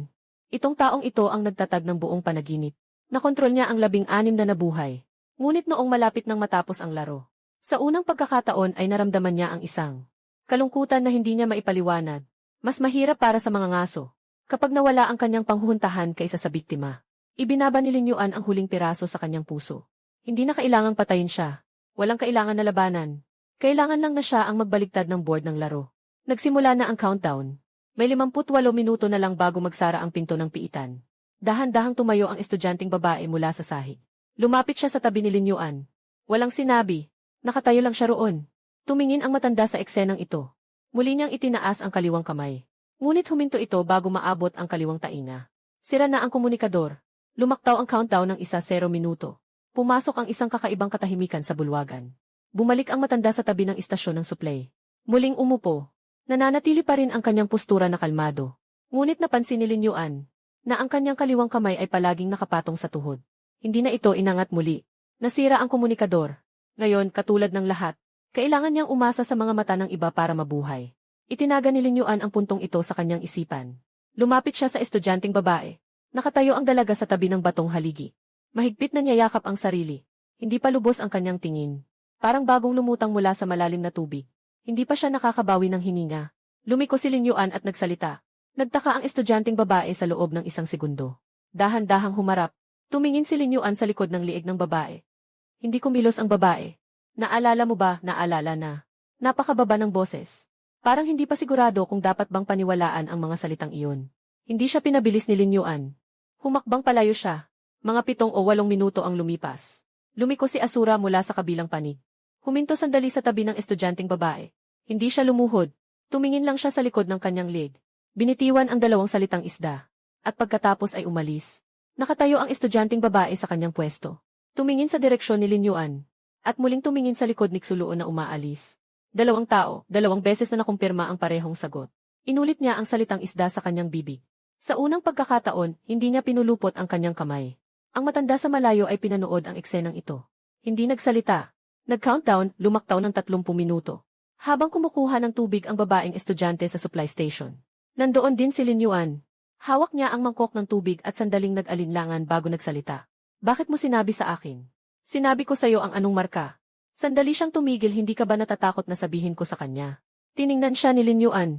Itong taong ito ang nagtatag ng buong panaginip. Nakontrol niya ang 16 na nabuhay. Ngunit noong malapit nang matapos ang laro, sa unang pagkakataon ay naramdaman niya ang isang kalungkutan na hindi niya maipaliwanag. Mas mahirap para sa mga ngaso kapag nawala ang kanyang panghuhuntahan kaysa sa biktima. Ibinaba ni Lin Yuan ang huling piraso sa kanyang puso. Hindi na kailangang patayin siya. Walang kailangan na labanan. Kailangan lang na siya ang magbaligtad ng board ng laro. Nagsimula na ang countdown. May 58 minuto na lang bago magsara ang pinto ng piitan. Dahan-dahang tumayo ang estudyanteng babae mula sa sahig. Lumapit siya sa tabi ni Lin Yuan. Walang sinabi. Nakatayo lang siya roon. Tumingin ang matanda sa eksenang ito. Muli niyang itinaas ang kaliwang kamay. Ngunit huminto ito bago maabot ang kaliwang tainga. Sira na ang komunikador. Lumaktaw ang countdown ng 1-0 minuto. Pumasok ang isang kakaibang katahimikan sa bulwagan. Bumalik ang matanda sa tabi ng istasyon ng suplay. Muling umupo. Nananatili pa rin ang kanyang postura na kalmado. Ngunit napansin ni Lin Yuan na ang kanyang kaliwang kamay ay palaging nakapatong sa tuhod. Hindi na ito inangat muli. Nasira ang komunikador. Ngayon, katulad ng lahat, kailangan niyang umasa sa mga mata ng iba para mabuhay. Itinaga ni Lin Yuan ang puntong ito sa kanyang isipan. Lumapit siya sa estudyanteng babae. Nakatayo ang dalaga sa tabi ng batong haligi. Mahigpit na niyayakap ang sarili. Hindi pa lubos ang kanyang tingin. Parang bagong lumutang mula sa malalim na tubig. Hindi pa siya nakakabawi ng hininga. Lumiko si Lin Yuan at nagsalita. Nagtaka ang estudyanteng babae sa loob ng 1 segundo. Dahan-dahang humarap. Tumingin si Lin Yuan sa likod ng liig ng babae. Hindi kumilos ang babae. Naalala mo ba, naalala na? Napakababa ng boses. Parang hindi pa sigurado kung dapat bang paniwalaan ang mga salitang iyon. Hindi siya pinabilis ni Lin Yuan. Humakbang palayo siya. Mga 7 o 8 minuto ang lumipas. Lumiko si Asura mula sa kabilang panig. Huminto sandali sa tabi ng estudyanteng babae. Hindi siya lumuhod. Tumingin lang siya sa likod ng kanyang leg. Binitiwan ang 2 salitang isda. At pagkatapos ay umalis. Nakatayo ang estudyanteng babae sa kanyang pwesto. Tumingin sa direksyon ni Lin Yuan. At muling tumingin sa likod ni Xuluon na umaalis. 2 tao, 2 beses na nakumpirma ang parehong sagot. Inulit niya ang salitang isda sa kanyang bibig. Sa unang pagkakataon, hindi niya pinulupot ang kanyang kamay. Ang matanda sa malayo ay pinanood ang eksenang ito. Hindi nagsalita. Nag-countdown, lumaktaw ng 30 minuto. Habang kumukuha ng tubig ang babaeng estudyante sa supply station. Nandoon din si Lin Yuan. Hawak niya ang mangkok ng tubig at sandaling nag-alinlangan bago nagsalita. Bakit mo sinabi sa akin? Sinabi ko sa'yo ang anong marka. Sandali siyang tumigil, hindi ka ba natatakot na sabihin ko sa kanya? Tiningnan siya ni Lin Yuan.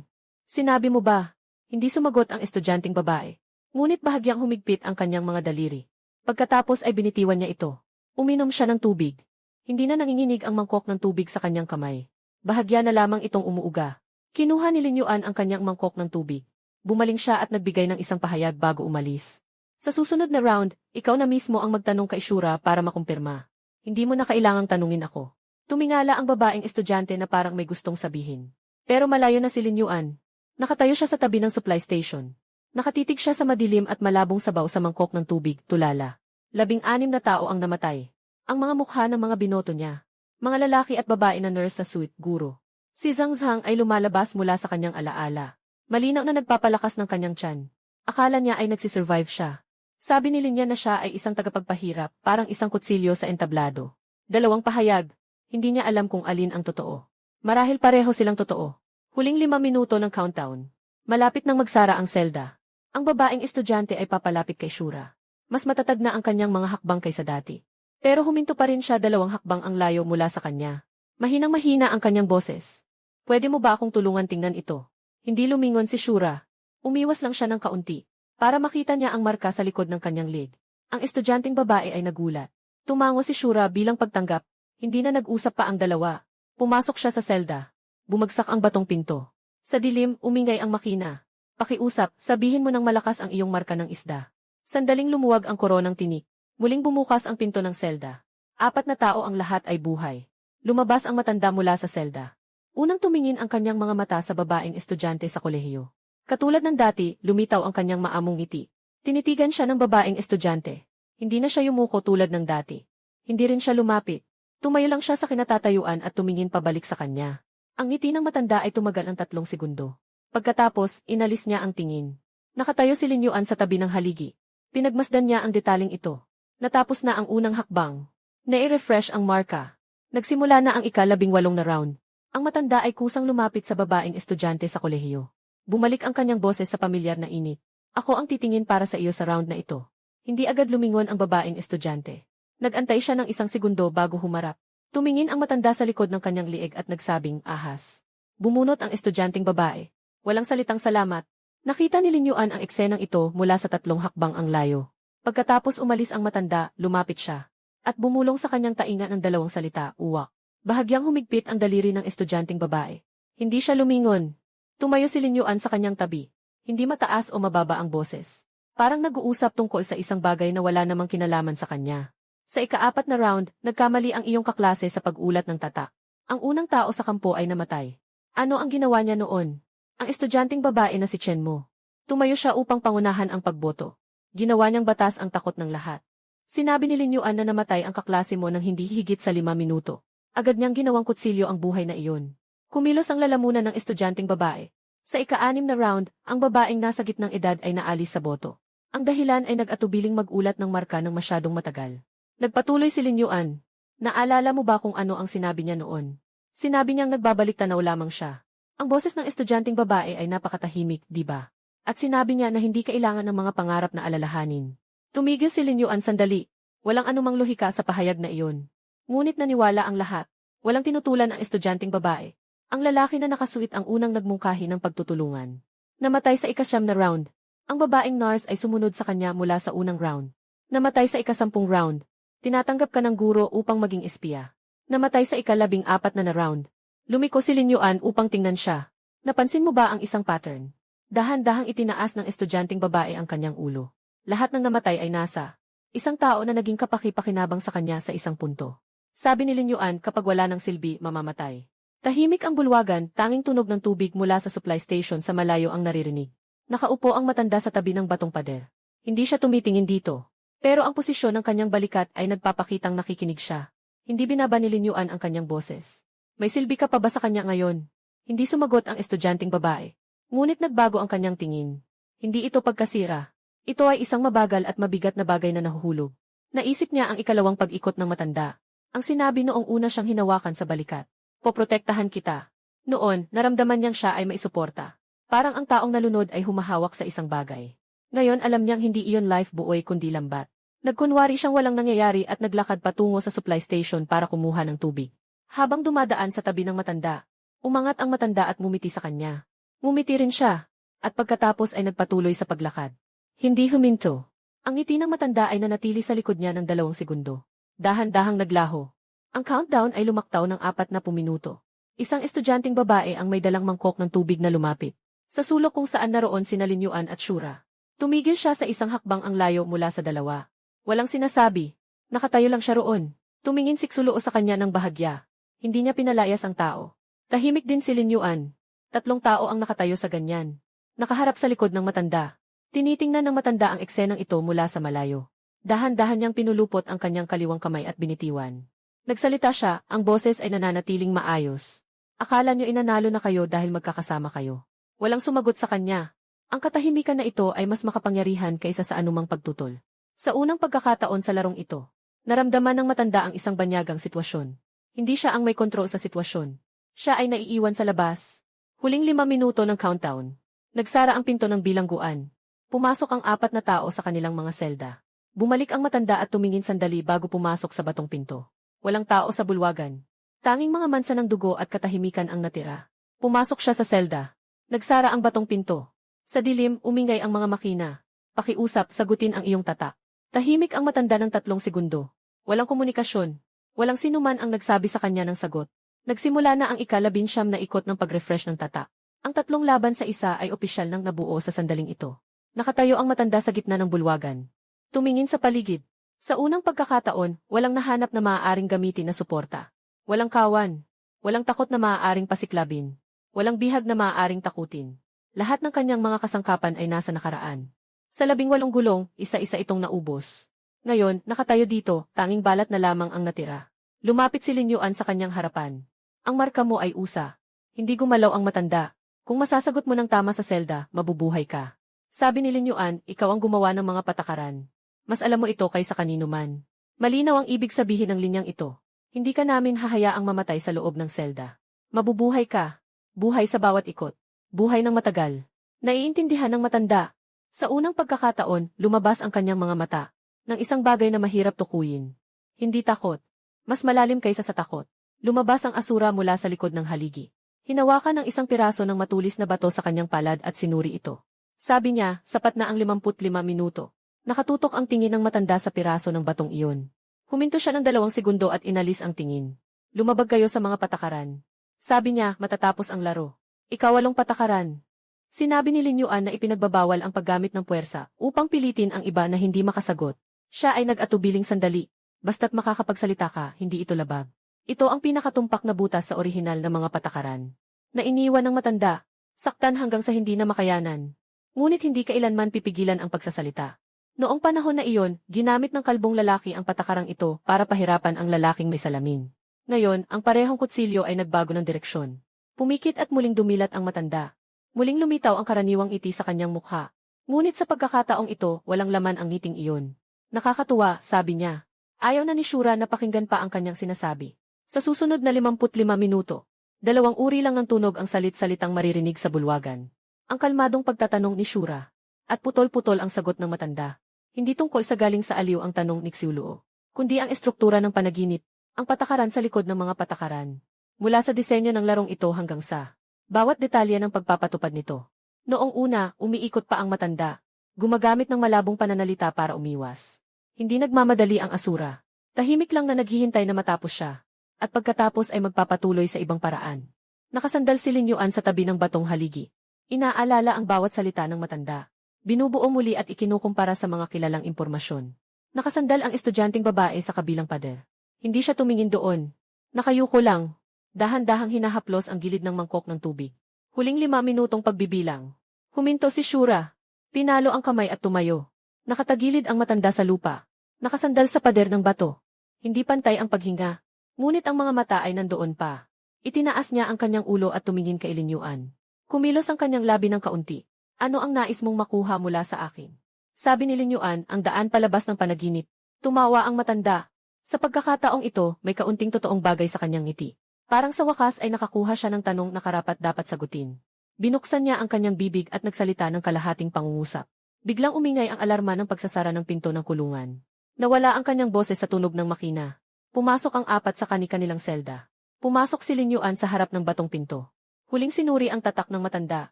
Sinabi mo ba? Hindi sumagot ang estudyanteng babae. Ngunit bahagyang humigpit ang kanyang mga daliri. Pagkatapos ay binitiwan niya ito. Uminom siya ng tubig. Hindi na nanginginig ang mangkok ng tubig sa kanyang kamay. Bahagya na lamang itong umuuga. Kinuha ni Lin Yuan ang kanyang mangkok ng tubig. Bumaling siya at nagbigay ng isang pahayag bago umalis. Sa susunod na round, ikaw na mismo ang magtanong kay Shura para makumpirma. Hindi mo na kailangang tanungin ako. Tumingala ang babaeng estudyante na parang may gustong sabihin. Pero malayo na si Lin Yuan. Nakatayo siya sa tabi ng supply station. Nakatitig siya sa madilim at malabong sabaw sa mangkok ng tubig, tulala. 16 na tao ang namatay. Ang mga mukha ng mga binoto niya. Mga lalaki at babae na nurse sa suite, guro. Si Zhang Zhang ay lumalabas mula sa kanyang alaala. Malinaw na nagpapalakas ng kanyang tiyan. Akala niya ay nagsisurvive siya. Sabi ni Linya na siya ay isang tagapagpahirap, parang isang kutsilyo sa entablado. 2 pahayag. Hindi niya alam kung alin ang totoo. Marahil pareho silang totoo. Huling 5 minuto ng countdown. Malapit nang magsara ang selda. Ang babaeng estudyante ay papalapit kay Shura. Mas matatag na ang kanyang mga hakbang kaysa dati. Pero huminto pa rin siya 2 hakbang ang layo mula sa kanya. Mahinang-mahina ang kanyang boses. Pwede mo ba akong tulungan tingnan ito? Hindi lumingon si Shura. Umiwas lang siya ng kaunti. Para makita niya ang marka sa likod ng kanyang leg. Ang estudyanteng babae ay nagulat. Tumango si Shura bilang pagtanggap. Hindi na nag-usap pa ang dalawa. Pumasok siya sa selda. Bumagsak ang batong pinto. Sa dilim, umingay ang makina. Pakiusap, sabihin mo ng malakas ang iyong marka ng isda. Sandaling lumuwag ang koronang tinik. Muling bumukas ang pinto ng selda. 4 na tao ang lahat ay buhay. Lumabas ang matanda mula sa selda. Unang tumingin ang kanyang mga mata sa babaeng estudyante sa kolehiyo. Katulad ng dati, lumitaw ang kanyang maamong ngiti. Tinitigan siya ng babaeng estudyante. Hindi na siya yumuko tulad ng dati. Hindi rin siya lumapit. Tumayo lang siya sa kinatatayuan at tumingin pabalik sa kanya. Ang ngiti ng matanda ay tumagal ng 3 segundo. Pagkatapos, inalis niya ang tingin. Nakatayo si Lin Yuan sa tabi ng haligi. Pinagmasdan niya ang detaling ito. Natapos na ang unang hakbang. Nai-refresh ang marka. Nagsimula na ang ika-18 na round. Ang matanda ay kusang lumapit sa babaeng estudyante sa kolehiyo. Bumalik ang kanyang boses sa pamilyar na init. Ako ang titingin para sa iyo sa round na ito. Hindi agad lumingon ang babaeng estudyante. Nag-antay siya ng 1 segundo bago humarap. Tumingin ang matanda sa likod ng kanyang liig at nagsabing, ahas. Bumunot ang estudyanteng babae. Walang salitang salamat. Nakita ni Lin Yuan ang eksenang ito mula sa 3 hakbang ang layo. Pagkatapos umalis ang matanda, lumapit siya. At bumulong sa kanyang tainga ng 2 salita, uwak. Bahagyang humigpit ang daliri ng estudyanteng babae. Hindi siya lumingon. Tumayo si Lin Yuan sa kanyang tabi. Hindi mataas o mababa ang boses. Parang nag-uusap tungkol sa isang bagay na wala namang kinalaman sa kanya. Sa ika-4 na round, nagkamali ang iyong kaklase sa pag-ulat ng tatak. Ang unang tao sa kampo ay namatay. Ano ang ginawa niya noon? Ang estudyanteng babae na si Chen Mo. Tumayo siya upang pangunahan ang pagboto. Ginawa niyang batas ang takot ng lahat. Sinabi ni Lin Yuan na namatay ang kaklase mo nang hindi higit sa 5 minuto. Agad niyang ginawang kutsilyo ang buhay na iyon. Kumilos ang lalamunan ng estudyanteng babae. Sa ika-6 na round, ang babaeng nasa gitnang edad ay naalis sa boto. Ang dahilan ay nag-atubiling mag-ulat ng marka ng masyadong matagal. Nagpatuloy si Lin Yuan. Naalala mo ba kung ano ang sinabi niya noon? Sinabi niyang nagbabalik tanaw lamang siya. Ang boses ng estudyanteng babae ay napakatahimik, di ba? At sinabi niya na hindi kailangan ng mga pangarap na alalahanin. Tumigil si Lin Yuan sandali. Walang anumang lohika sa pahayag na iyon. Ngunit naniwala ang lahat. Walang tinutulan ang estudyanteng babae. Ang lalaki na nakasuit ang unang nagmungkahi ng pagtutulungan. Namatay sa ika-9 na round. Ang babaeng nurse ay sumunod sa kanya mula sa unang round. Namatay sa ika-10 round. Tinatanggap ka ng guro upang maging espiya. Namatay sa ika-14 na round. Lumiko si Lin Yuan upang tingnan siya. Napansin mo ba ang isang pattern? Dahan-dahang itinaas ng estudyanteng babae ang kanyang ulo. Lahat ng namatay ay nasa isang tao na naging kapaki-pakinabang sa kanya sa isang punto. Sabi ni Lin Yuan, kapag wala ng silbi, mamamatay. Tahimik ang bulwagan, tanging tunog ng tubig mula sa supply station sa malayo ang naririnig. Nakaupo ang matanda sa tabi ng batong pader. Hindi siya tumitingin dito. Pero ang posisyon ng kanyang balikat ay nagpapakitang nakikinig siya. Hindi binaba ni Lin Yuan ang kanyang boses. May silbi ka pa ba sa kanya ngayon? Hindi sumagot ang estudyanteng babae. Ngunit nagbago ang kanyang tingin. Hindi ito pagkasira. Ito ay isang mabagal at mabigat na bagay na nahuhulog. Naisip niya ang ikalawang pag-ikot ng matanda. Ang sinabi noong una siyang hinawakan sa balikat. Poprotektahan kita. Noon, naramdaman niyang siya ay maisuporta. Parang ang taong nalunod ay humahawak sa isang bagay. Ngayon alam niyang hindi iyon life buoy kundi lambat. Nagkunwari siyang walang nangyayari at naglakad patungo sa supply station para kumuha ng tubig. Habang dumadaan sa tabi ng matanda, umangat ang matanda at ngumiti sa kanya. Ngumiti rin siya, at pagkatapos ay nagpatuloy sa paglakad. Hindi huminto. Ang ngiti ng matanda ay nanatili sa likod niya ng 2 segundo. Dahan-dahang naglaho. Ang countdown ay lumaktaw ng 40 minuto. Isang estudyanteng babae ang may dalang mangkok ng tubig na lumapit. Sa sulok kung saan naroon sina Lin Yuan at Shura. Tumigil siya sa isang hakbang ang layo mula sa dalawa. Walang sinasabi. Nakatayo lang siya roon. Tumingin siksulo sa kanya ng bahagya. Hindi niya pinalayas ang tao. Tahimik din si Lin Yuan. 3 tao ang nakatayo sa ganyan. Nakaharap sa likod ng matanda. Tinitingnan ng matanda ang eksenang ito mula sa malayo. Dahan-dahan niyang pinulupot ang kanyang kaliwang kamay at binitiwan. Nagsalita siya, ang boses ay nananatiling maayos. Akala niyo inanalo na kayo dahil magkakasama kayo. Walang sumagot sa kanya. Ang katahimikan na ito ay mas makapangyarihan kaysa sa anumang pagtutol. Sa unang pagkakataon sa larong ito, naramdaman ng matanda ang isang banyagang sitwasyon. Hindi siya ang may kontrol sa sitwasyon. Siya ay naiiwan sa labas. Huling 5 minuto ng countdown. Nagsara ang pinto ng bilangguan. Pumasok ang 4 na tao sa kanilang mga selda. Bumalik ang matanda at tumingin sandali bago pumasok sa batong pinto. Walang tao sa bulwagan. Tanging mga mansa ng dugo at katahimikan ang natira. Pumasok siya sa selda. Nagsara ang batong pinto. Sa dilim, umingay ang mga makina. Pakiusap, sagutin ang iyong tatak. Tahimik ang matanda ng 3 segundo. Walang komunikasyon. Walang sinuman ang nagsabi sa kanya ng sagot. Nagsimula na ang ika-19 na ikot ng pag-refresh ng tatak. Ang 3 laban sa isa ay opisyal nang nabuo sa sandaling ito. Nakatayo ang matanda sa gitna ng bulwagan. Tumingin sa paligid. Sa unang pagkakataon, walang nahanap na maaaring gamitin na suporta. Walang kawan. Walang takot na maaaring pasiklabin. Walang bihag na maaaring takutin. Lahat ng kanyang mga kasangkapan ay nasa nakaraan. Sa 18 gulong, isa-isa itong naubos. Ngayon, nakatayo dito, tanging balat na lamang ang natira. Lumapit si Linyuan sa kanyang harapan. Ang marka mo ay usa. Hindi gumalaw ang matanda. Kung masasagot mo ng tama sa selda, mabubuhay ka. Sabi ni Linyuan, ikaw ang gumawa ng mga patakaran. Mas alam mo ito kaysa kanino man. Malinaw ang ibig sabihin ng linyang ito. Hindi ka namin hahayaang mamatay sa loob ng selda. Mabubuhay ka. Buhay sa bawat ikot. Buhay ng matagal. Naiintindihan ng matanda. Sa unang pagkakataon, lumabas ang kanyang mga mata. Ng isang bagay na mahirap tukuyin. Hindi takot. Mas malalim kaysa sa takot. Lumabas ang asura mula sa likod ng haligi. Hinawakan ng isang piraso ng matulis na bato sa kanyang palad at sinuri ito. Sabi niya, sapat na ang 55 minuto. Nakatutok ang tingin ng matanda sa piraso ng batong iyon. Huminto siya ng 2 segundo at inalis ang tingin. Lumabag kayo sa mga patakaran. Sabi niya, matatapos ang laro. Ika-8 patakaran. Sinabi ni Linyuan na ipinagbabawal ang paggamit ng puwersa upang pilitin ang iba na hindi makasagot. Siya ay nag-atubiling sandali. Basta't makakapagsalita ka, hindi ito labag. Ito ang pinakatumpak na butas sa orihinal na mga patakaran. Na iniwan ng matanda, saktan hanggang sa hindi na makayanan. Ngunit hindi kailanman pipigilan ang pagsasalita. Noong panahon na iyon, ginamit ng kalbong lalaki ang patakarang ito para pahirapan ang lalaking may salamin. Ngayon, ang parehong kutsilyo ay nagbago ng direksyon. Pumikit at muling dumilat ang matanda. Muling lumitaw ang karaniwang ngiti sa kanyang mukha. Ngunit sa pagkakataong ito, walang laman ang ngiting iyon. Nakakatuwa, sabi niya. Ayaw na ni Shura na pakinggan pa ang kanyang sinasabi. Sa susunod na 55 minuto, 2 uri lang ng tunog ang salit-salitang maririnig sa bulwagan. Ang kalmadong pagtatanong ni Shura. At putol-putol ang sagot ng matanda. Hindi tungkol sa galing sa aliw ang tanong ni Xiuluo, kundi ang estruktura ng panaginip, ang patakaran sa likod ng mga patakaran. Mula sa disenyo ng larong ito hanggang sa bawat detalye ng pagpapatupad nito. Noong una, umiikot pa ang matanda. Gumagamit ng malabong pananalita para umiwas. Hindi nagmamadali ang asura. Tahimik lang na naghihintay na matapos siya. At pagkatapos ay magpapatuloy sa ibang paraan. Nakasandal si Linyuan sa tabi ng batong haligi. Inaalala ang bawat salita ng matanda. Binubuo muli at ikinukumpara sa mga kilalang impormasyon. Nakasandal ang estudyanteng babae sa kabilang pader. Hindi siya tumingin doon. Nakayuko lang. Dahan-dahang hinahaplos ang gilid ng mangkok ng tubig. Huling 5 minutong pagbibilang. Huminto si Shura. Pinalo ang kamay at tumayo. Nakatagilid ang matanda sa lupa. Nakasandal sa pader ng bato. Hindi pantay ang paghinga. Ngunit ang mga mata ay nandoon pa. Itinaas niya ang kanyang ulo at tumingin kay Linyuan. Kumilos ang kanyang labi ng kaunti. Ano ang nais mong makuha mula sa akin? Sabi ni Linyuan, ang daan palabas ng panaginip. Tumawa ang matanda. Sa pagkakataong ito, may kaunting totoong bagay sa kanyang ngiti. Parang sa wakas ay nakakuha siya ng tanong na karapat-dapat sagutin. Binuksan niya ang kanyang bibig at nagsalita ng kalahating pangungusap. Biglang umingay ang alarma ng pagsasara ng pinto ng kulungan. Nawala ang kanyang boses sa tunog ng makina. Pumasok ang 4 sa kani-kanilang selda. Pumasok si Linyuan sa harap ng batong pinto. Huling sinuri ang tatak ng matanda.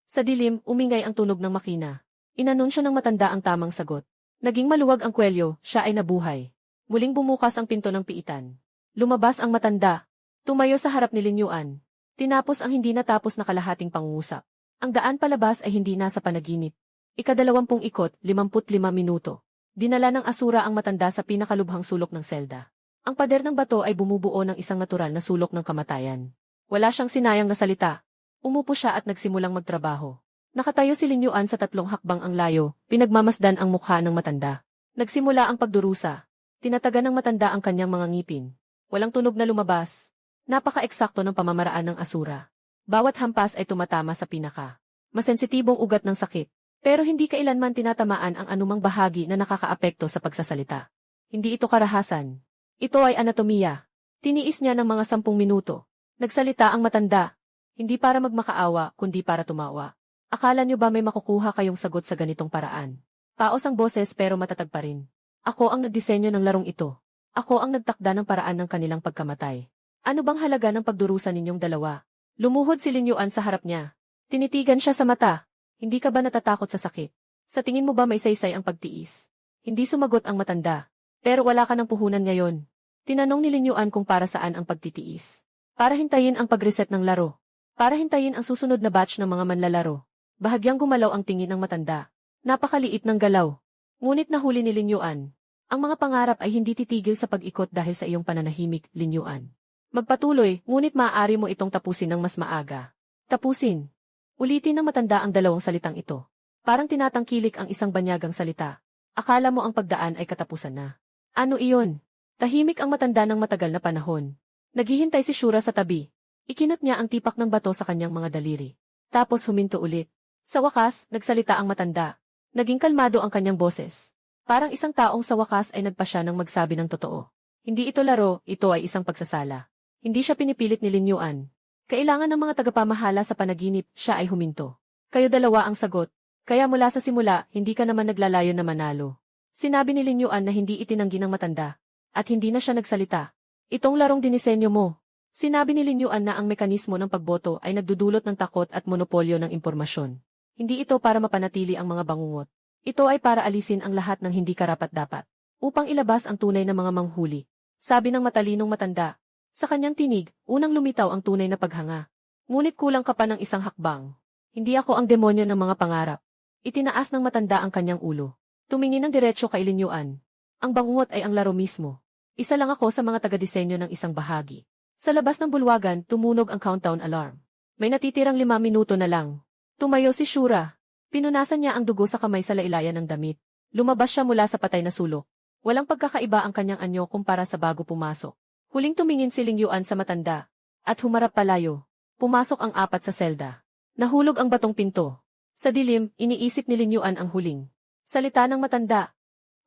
Sa dilim, umingay ang tunog ng makina. Inanunsyo ng matanda ang tamang sagot. Naging maluwag ang kwelyo, siya ay nabuhay. Muling bumukas ang pinto ng piitan. Lumabas ang matanda. Tumayo sa harap ni Linyuan. Tinapos ang hindi natapos na kalahating pangungusap. Ang daan palabas ay hindi nasa panaginip. Ika-20 ikot, 55 minuto. Dinala ng asura ang matanda sa pinakalubhang sulok ng selda. Ang pader ng bato ay bumubuo ng isang natural na sulok ng kamatayan. Wala siyang sinayang na salita. Umupo siya at nagsimulang magtrabaho. Nakatayo si Lin Yuan sa 3 hakbang ang layo, pinagmamasdan ang mukha ng matanda. Nagsimula ang pagdurusa. Tinatagan ng matanda ang kanyang mga ngipin. Walang tunog na lumabas. Napaka-eksakto ng pamamaraan ng asura. Bawat hampas ay tumatama sa pinaka. Masensitibong ugat ng sakit. Pero hindi kailanman tinatamaan ang anumang bahagi na nakakaapekto sa pagsasalita. Hindi ito karahasan. Ito ay anatomiya. Tiniis niya ng mga 10 minuto. Nagsalita ang matanda. Hindi para magmakaawa, kundi para tumawa. Akala niyo ba may makukuha kayong sagot sa ganitong paraan? Paos ang boses pero matatag pa rin. Ako ang nagdisenyo ng larong ito. Ako ang nagtakda ng paraan ng kanilang pagkamatay. Ano bang halaga ng pagdurusa ninyong dalawa? Lumuhod si Lin Yuan sa harap niya. Tinitigan siya sa mata. Hindi ka ba natatakot sa sakit? Sa tingin mo ba may saysay ang pagtiis? Hindi sumagot ang matanda. Pero wala ka ng puhunan ngayon. Tinanong ni Lin Yuan kung para saan ang pagtitiis. Para hintayin ang pag-reset ng laro. Para hintayin ang susunod na batch ng mga manlalaro. Bahagyang gumalaw ang tingin ng matanda. Napakaliit ng galaw. Ngunit nahuli ni Lin Yuan. Ang mga pangarap ay hindi titigil sa pag-ikot dahil sa iyong pananahimik, Lin Yuan. Magpatuloy, ngunit maaari mo itong tapusin ng mas maaga. Tapusin. Ulitin ng matanda ang 2 salitang ito. Parang tinatangkilik ang isang banyagang salita. Akala mo ang pagdaan ay katapusan na. Ano iyon? Tahimik ang matanda ng matagal na panahon. Naghihintay si Shura sa tabi. Ikinat niya ang tipak ng bato sa kanyang mga daliri. Tapos huminto ulit. Sa wakas, nagsalita ang matanda. Naging kalmado ang kanyang boses. Parang isang taong sa wakas ay nagpasya ng magsabi ng totoo. Hindi ito laro, ito ay isang pagsasala. Hindi siya pinipilit ni Lin Yuan. Kailangan ng mga tagapamahala sa panaginip, siya ay huminto. Kayo dalawa ang sagot. Kaya mula sa simula, hindi ka naman naglalayon na manalo. Sinabi ni Lin Yuan na hindi itinanggi ng matanda. At hindi na siya nagsalita. Itong larong dinisenyo mo. Sinabi ni Lin Yuan na ang mekanismo ng pagboto ay nagdudulot ng takot at monopolyo ng impormasyon. Hindi ito para mapanatili ang mga bangungot. Ito ay para alisin ang lahat ng hindi karapat-dapat. Upang ilabas ang tunay na mga manghuli. Sabi ng matalinong matanda. Sa kanyang tinig, unang lumitaw ang tunay na paghanga. Ngunit kulang ka pa ng isang hakbang. Hindi ako ang demonyo ng mga pangarap. Itinaas ng matanda ang kanyang ulo. Tumingin ng diretsyo kay Lin Yuan. Ang bangungot ay ang laro mismo. Isa lang ako sa mga taga-disenyo ng isang bahagi. Sa labas ng bulwagan, tumunog ang countdown alarm. May natitirang 5 minuto na lang. Tumayo si Shura. Pinunasan niya ang dugo sa kamay sa lailayan ng damit. Lumabas siya mula sa patay na sulok. Walang pagkakaiba ang kanyang anyo kumpara sa bago pumasok. Huling tumingin si Lin Yuan sa matanda. At humarap palayo. Pumasok ang 4 sa selda. Nahulog ang batong pinto. Sa dilim, iniisip ni Lin Yuan ang huling salita ng matanda.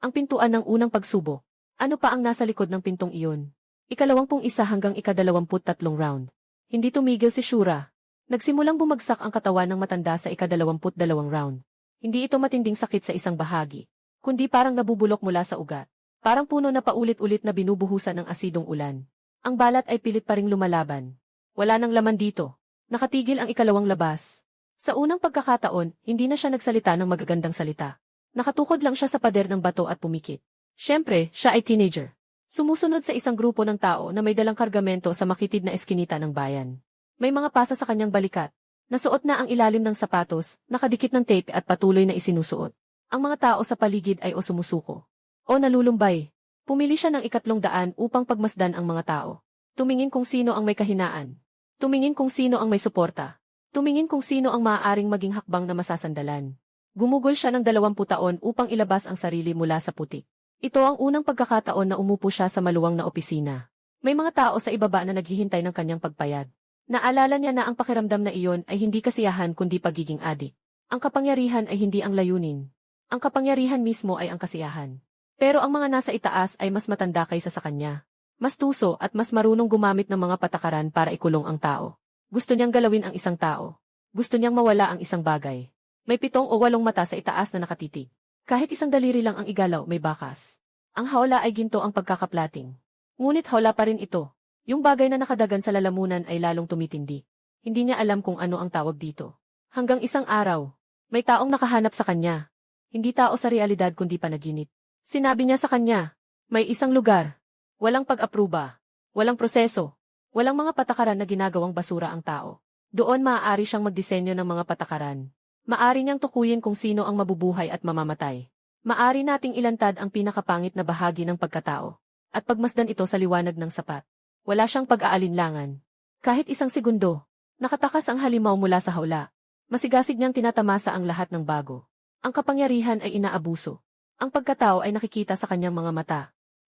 Ang pintuan ng unang pagsubok. Ano pa ang nasa likod ng pintong iyon? 21 hanggang 23 round. Hindi tumigil si Shura. Nagsimulang bumagsak ang katawan ng matanda sa 22 round. Hindi ito matinding sakit sa isang bahagi, kundi parang nabubulok mula sa ugat. Parang puno na paulit-ulit na binubuhusan ng asidong ulan. Ang balat ay pilit pa ring lumalaban. Wala nang laman dito. Nakatigil ang 2 labas. Sa unang pagkakataon, hindi na siya nagsalita ng magagandang salita. Nakatukod lang siya sa pader ng bato at pumikit. Siyempre, siya ay teenager. Sumusunod sa isang grupo ng tao na may dalang kargamento sa makitid na eskinita ng bayan. May mga pasa sa kanyang balikat. Nasuot na ang ilalim ng sapatos, nakadikit ng tape at patuloy na isinusuot. Ang mga tao sa paligid ay o sumusuko. O nalulumbay. Pumili siya ng 300 upang pagmasdan ang mga tao. Tumingin kung sino ang may kahinaan. Tumingin kung sino ang may suporta. Tumingin kung sino ang maaaring maging hakbang na masasandalan. Gumugol siya ng 20 taon upang ilabas ang sarili mula sa putik. Ito ang unang pagkakataon na umupo siya sa maluwang na opisina. May mga tao sa ibaba na naghihintay ng kanyang pagpayad. Naalala niya na ang pakiramdam na iyon ay hindi kasiyahan kundi pagiging adik. Ang kapangyarihan ay hindi ang layunin. Ang kapangyarihan mismo ay ang kasiyahan. Pero ang mga nasa itaas ay mas matanda kaysa sa kanya. Mas tuso at mas marunong gumamit ng mga patakaran para ikulong ang tao. Gusto niyang galawin ang isang tao. Gusto niyang mawala ang isang bagay. May 7 o 8 mata sa itaas na nakatitig. Kahit isang daliri lang ang igalaw, may bakas. Ang hawla ay ginto ang pagkakaplating. Ngunit hawla pa rin ito. Yung bagay na nakadagan sa lalamunan ay lalong tumitindi. Hindi niya alam kung ano ang tawag dito. Hanggang isang araw, may taong nakahanap sa kanya. Hindi tao sa realidad kundi panaginip. Sinabi niya sa kanya, may isang lugar. Walang pag-apruba. Walang proseso. Walang mga patakaran na ginagawang basura ang tao. Doon maaari siyang magdisenyo ng mga patakaran. Maari niyang tukuyin kung sino ang mabubuhay at mamamatay. Maari nating ilantad ang pinakapangit na bahagi ng pagkatao. At pagmasdan ito sa liwanag ng sapat. Wala siyang pag-aalinlangan. Kahit isang segundo. Nakatakas ang halimaw mula sa hawla. Masigasig niyang tinatamasa ang lahat ng bago. Ang kapangyarihan ay inaabuso. Ang pagkatao ay nakikita sa kanyang mga mata.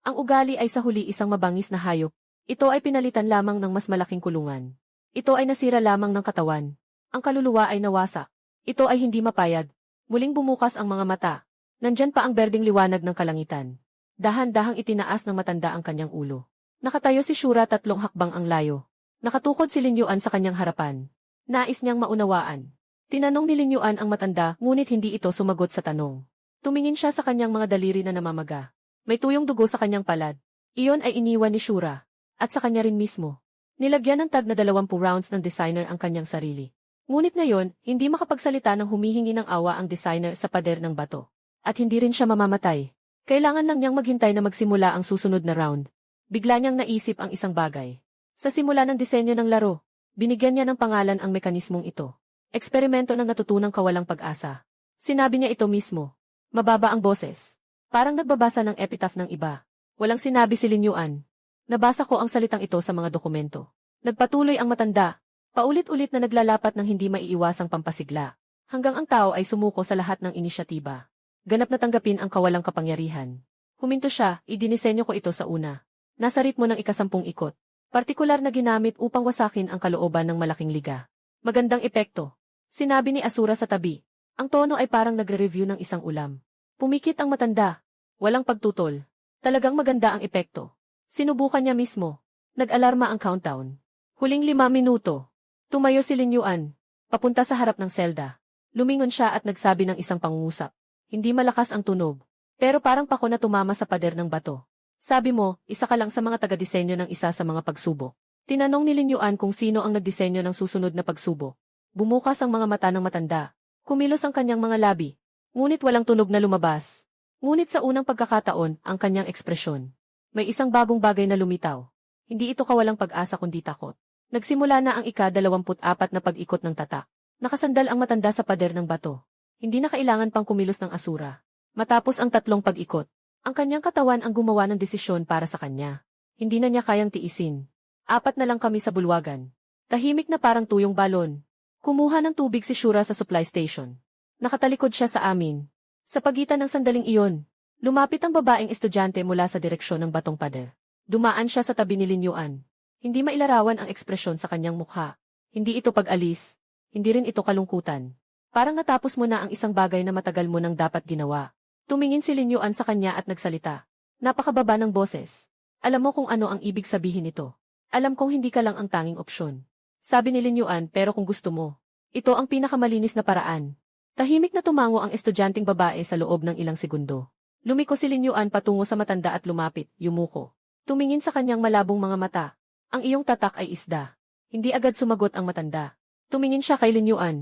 Ang ugali ay sa huli isang mabangis na hayop. Ito ay pinalitan lamang ng mas malaking kulungan. Ito ay nasira lamang ng katawan. Ang kaluluwa ay nawasak. Ito ay hindi mapayag. Muling bumukas ang mga mata. Nandyan pa ang berdeng liwanag ng kalangitan. Dahan-dahang itinaas ng matanda ang kanyang ulo. Nakatayo si Shura 3 hakbang ang layo. Nakatukod si Lin Yuan sa kanyang harapan. Nais niyang maunawaan. Tinanong ni Lin Yuan ang matanda, ngunit hindi ito sumagot sa tanong. Tumingin siya sa kanyang mga daliri na namamaga. May tuyong dugo sa kanyang palad. Iyon ay iniwan ni Shura. At sa kanya rin mismo. Nilagyan ng tag na 20 rounds ng designer ang kanyang sarili. Ngunit ngayon, hindi makapagsalita ng humihingi ng awa ang designer sa pader ng bato. At hindi rin siya mamamatay. Kailangan lang niyang maghintay na magsimula ang susunod na round. Bigla niyang naisip ang isang bagay. Sa simula ng disenyo ng laro, binigyan niya ng pangalan ang mekanismong ito. Eksperimento ng natutunang kawalang pag-asa. Sinabi niya ito mismo. Mababa ang boses. Parang nagbabasa ng epitaph ng iba. Walang sinabi si Lin Yuan. Nabasa ko ang salitang ito sa mga dokumento. Nagpatuloy ang matanda. Paulit-ulit na naglalapat ng hindi maiiwasang pampasigla. Hanggang ang tao ay sumuko sa lahat ng inisyatiba. Ganap na tanggapin ang kawalang kapangyarihan. Huminto siya, idinisenyo ko ito sa una. Nasa ritmo ng 10 ikot. Partikular na ginamit upang wasakin ang kalooban ng malaking liga. Magandang epekto. Sinabi ni Asura sa tabi. Ang tono ay parang nagre-review ng isang ulam. Pumikit ang matanda. Walang pagtutol. Talagang maganda ang epekto. Sinubukan niya mismo. Nag-alarma ang countdown. Huling 5 minuto. Tumayo si Lin Yuan. Papunta sa harap ng selda. Lumingon siya at nagsabi ng isang pangungusap. Hindi malakas ang tunog. Pero parang pako na tumama sa pader ng bato. Sabi mo, isa ka lang sa mga taga-disenyo ng isa sa mga pagsubok. Tinanong ni Lin Yuan kung sino ang nagdisenyo ng susunod na pagsubok. Bumukas ang mga mata ng matanda. Kumilos ang kanyang mga labi. Ngunit walang tunog na lumabas. Ngunit sa unang pagkakataon, ang kanyang ekspresyon. May isang bagong bagay na lumitaw. Hindi ito kawalang pag-asa kundi takot. Nagsimula na ang ika-24 na pag-ikot ng tatak. Nakasandal ang matanda sa pader ng bato. Hindi na kailangan pang kumilos ng Asura. Matapos ang 3 pag-ikot, ang kanyang katawan ang gumawa ng desisyon para sa kanya. Hindi na niya kayang tiisin. 4 na lang kami sa bulwagan. Tahimik na parang tuyong balon. Kumuha ng tubig si Shura sa supply station. Nakatalikod siya sa amin. Sa pagitan ng sandaling iyon, lumapit ang babaeng estudyante mula sa direksyon ng batong pader. Dumaan siya sa tabi ni Lin Yuan. Hindi mailarawan ang ekspresyon sa kanyang mukha. Hindi ito pag-alis. Hindi rin ito kalungkutan. Parang natapos mo na ang isang bagay na matagal mo nang dapat ginawa. Tumingin si Lin Yuan sa kanya at nagsalita. Napakababa ng boses. Alam mo kung ano ang ibig sabihin nito. Alam kong hindi ka lang ang tanging opsyon. Sabi ni Lin Yuan, pero kung gusto mo, ito ang pinakamalinis na paraan. Tahimik na tumango ang estudyanteng babae sa loob ng ilang segundo. Lumiko si Lin Yuan patungo sa matanda at lumapit, yumuko. Tumingin sa kanyang malabong mga mata. Ang iyong tatak ay isda. Hindi agad sumagot ang matanda. Tumingin siya kay Lin Yuan.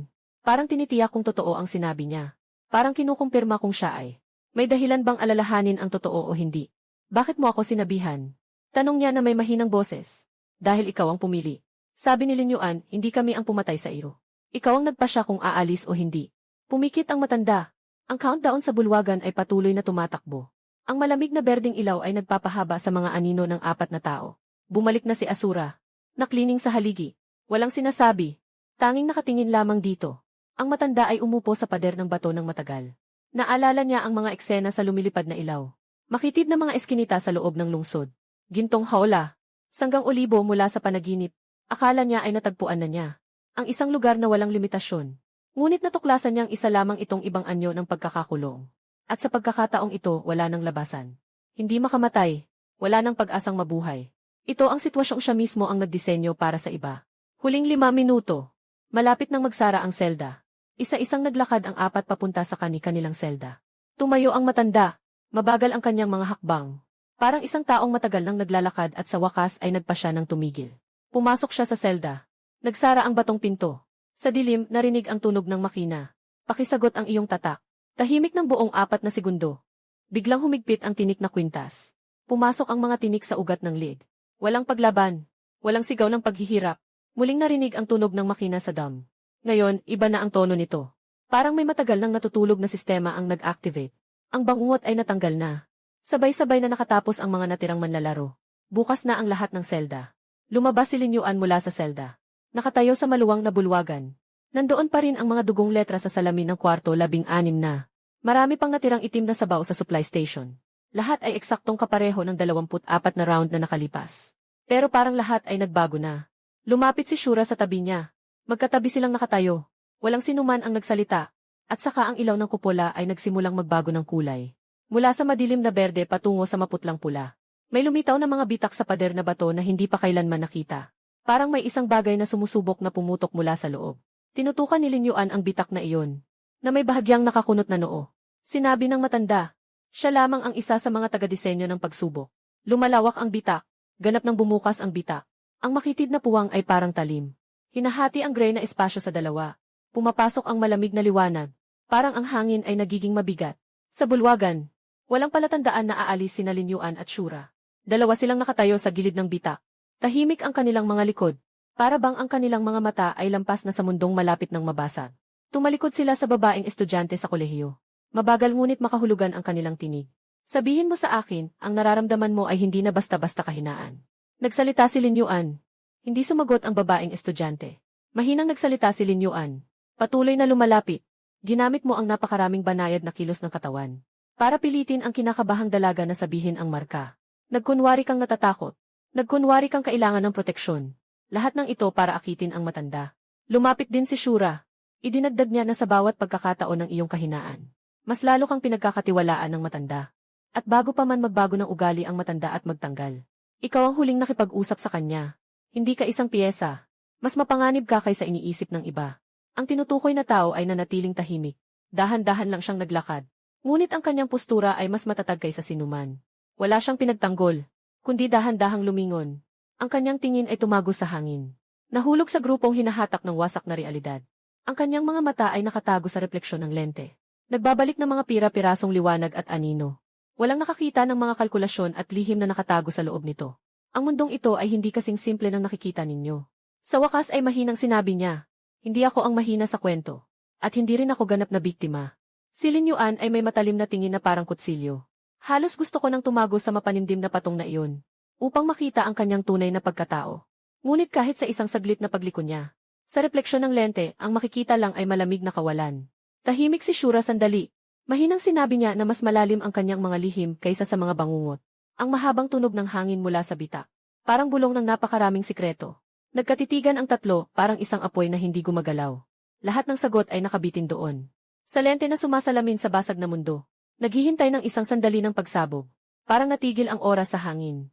Parang tinitiyak kung totoo ang sinabi niya. Parang kinukumpirma kung siya ay. May dahilan bang alalahanin ang totoo o hindi? Bakit mo ako sinabihan? Tanong niya na may mahinang boses. Dahil ikaw ang pumili. Sabi ni Lin Yuan, hindi kami ang pumatay sa iyo. Ikaw ang nagpasya kung aalis o hindi. Pumikit ang matanda. Ang countdown sa bulwagan ay patuloy na tumatakbo. Ang malamig na berdeng ilaw ay nagpapahaba sa mga anino ng 4 na tao. Bumalik na si Asura. Naklining sa haligi. Walang sinasabi. Tanging nakatingin lamang dito. Ang matanda ay umupo sa pader ng bato ng matagal. Naalala niya ang mga eksena sa lumilipad na ilaw. Makitid na mga eskinita sa loob ng lungsod. Gintong hawla. Sanggang olibo mula sa panaginip. Akala niya ay natagpuan na niya. Ang isang lugar na walang limitasyon. Ngunit natuklasan niyang isa lamang itong ibang anyo ng pagkakakulong. At sa pagkakataong ito, wala nang labasan. Hindi makamatay. Wala nang pag-asang mabuhay. Ito ang sitwasyong siya mismo ang nagdisenyo para sa iba. Huling 5 minuto. Malapit nang magsara ang selda. Isa-isang naglakad ang 4 papunta sa kani-kanilang selda. Tumayo ang matanda. Mabagal ang kanyang mga hakbang. Parang isang taong matagal nang naglalakad at sa wakas ay nagpasya ng tumigil. Pumasok siya sa selda. Nagsara ang batong pinto. Sa dilim, narinig ang tunog ng makina. Pakisagot ang iyong tatak. Tahimik ng buong 4 na segundo. Biglang humigpit ang tinik na kwintas. Pumasok ang mga tinik sa ugat ng lid. Walang paglaban. Walang sigaw ng paghihirap. Muling narinig ang tunog ng makina sa dam. Ngayon, iba na ang tono nito. Parang may matagal nang natutulog na sistema ang nag-activate. Ang bangungot ay natanggal na. Sabay-sabay na nakatapos ang mga natirang manlalaro. Bukas na ang lahat ng selda. Lumabas si Lin Yuan mula sa selda. nakatayo sa maluwang na bulwagan. Nandoon pa rin ang mga dugong letra sa salamin ng kwarto 16 na. Marami pang natirang itim na sabaw sa supply station. Lahat ay eksaktong kapareho ng 24 na round na nakalipas. Pero parang lahat ay nagbago na. Lumapit si Shura sa tabi niya. Magkatabi silang nakatayo. Walang sinuman ang nagsalita. At saka ang ilaw ng kupola ay nagsimulang magbago ng kulay. Mula sa madilim na berde patungo sa maputlang pula. May lumitaw na mga bitak sa pader na bato na hindi pa kailanman nakita. Parang may isang bagay na sumusubok na pumutok mula sa loob. Tinutukan ni Lin Yuan ang bitak na iyon, na may bahagyang nakakunot na noo. Sinabi ng matanda, siya lamang ang isa sa mga taga-disenyo ng pagsubok. Lumalawak ang bitak, ganap ng bumukas ang bitak. Ang makitid na puwang ay parang talim. Hinahati ang gray na espasyo sa dalawa. Pumapasok ang malamig na liwanag. Parang ang hangin ay nagiging mabigat. Sa bulwagan, walang palatandaan na aalis sina Lin Yuan at Shura. Dalawa silang nakatayo sa gilid ng bitak. Tahimik ang kanilang mga likod. Para bang ang kanilang mga mata ay lampas na sa mundong malapit ng mabasag. Tumalikod sila sa babaeng estudyante sa kolehiyo. Mabagal ngunit makahulugan ang kanilang tinig. Sabihin mo sa akin, ang nararamdaman mo ay hindi na basta-basta kahinaan. Nagsalita si Lin Yuan. Hindi sumagot ang babaeng estudyante. Mahinang nagsalita si Lin Yuan. Patuloy na lumalapit. Ginamit mo ang napakaraming banayad na kilos ng katawan. Para pilitin ang kinakabahang dalaga na sabihin ang marka. Nagkunwari kang natatakot. Nagkunwari kang kailangan ng proteksyon. Lahat ng ito para akitin ang matanda. Lumapit din si Shura. Idinagdag niya na sa bawat pagkakataon ng iyong kahinaan. Mas lalo kang pinagkakatiwalaan ng matanda. At bago pa man magbago ng ugali ang matanda at magtanggal. Ikaw ang huling nakipag-usap sa kanya. Hindi ka isang piyesa. Mas mapanganib ka kaysa iniisip ng iba. Ang tinutukoy na tao ay nanatiling tahimik. Dahan-dahan lang siyang naglakad. Ngunit ang kanyang postura ay mas matatag kaysa sinuman. Wala siyang pinagtanggol, kundi dahan-dahang lumingon. Ang kanyang tingin ay tumago sa hangin. Nahulog sa grupong hinahatak ng wasak na realidad. Ang kanyang mga mata ay nakatago sa refleksyon ng lente. Nagbabalik ng mga pira-pirasong liwanag at anino. Walang nakakita ng mga kalkulasyon at lihim na nakatago sa loob nito. Ang mundong ito ay hindi kasing simple ng nakikita ninyo. Sa wakas ay mahinang sinabi niya, hindi ako ang mahina sa kwento. At hindi rin ako ganap na biktima. Si Lin Yuan ay may matalim na tingin na parang kutsilyo. Halos gusto ko nang tumago sa mapanimdim na patong na iyon, upang makita ang kanyang tunay na pagkatao. Ngunit kahit sa isang saglit na pagliko niya, sa refleksyon ng lente, ang makikita lang ay malamig na kawalan. Tahimik si Shura sandali. Mahinang sinabi niya na mas malalim ang kanyang mga lihim kaysa sa mga bangungot. Ang mahabang tunog ng hangin mula sa bitak. Parang bulong ng napakaraming sikreto. Nagkatitigan ang tatlo, parang isang apoy na hindi gumagalaw. Lahat ng sagot ay nakabitin doon. Sa lente na sumasalamin sa basag na mundo, naghihintay ng isang sandali ng pagsabog. Parang natigil ang oras sa hangin.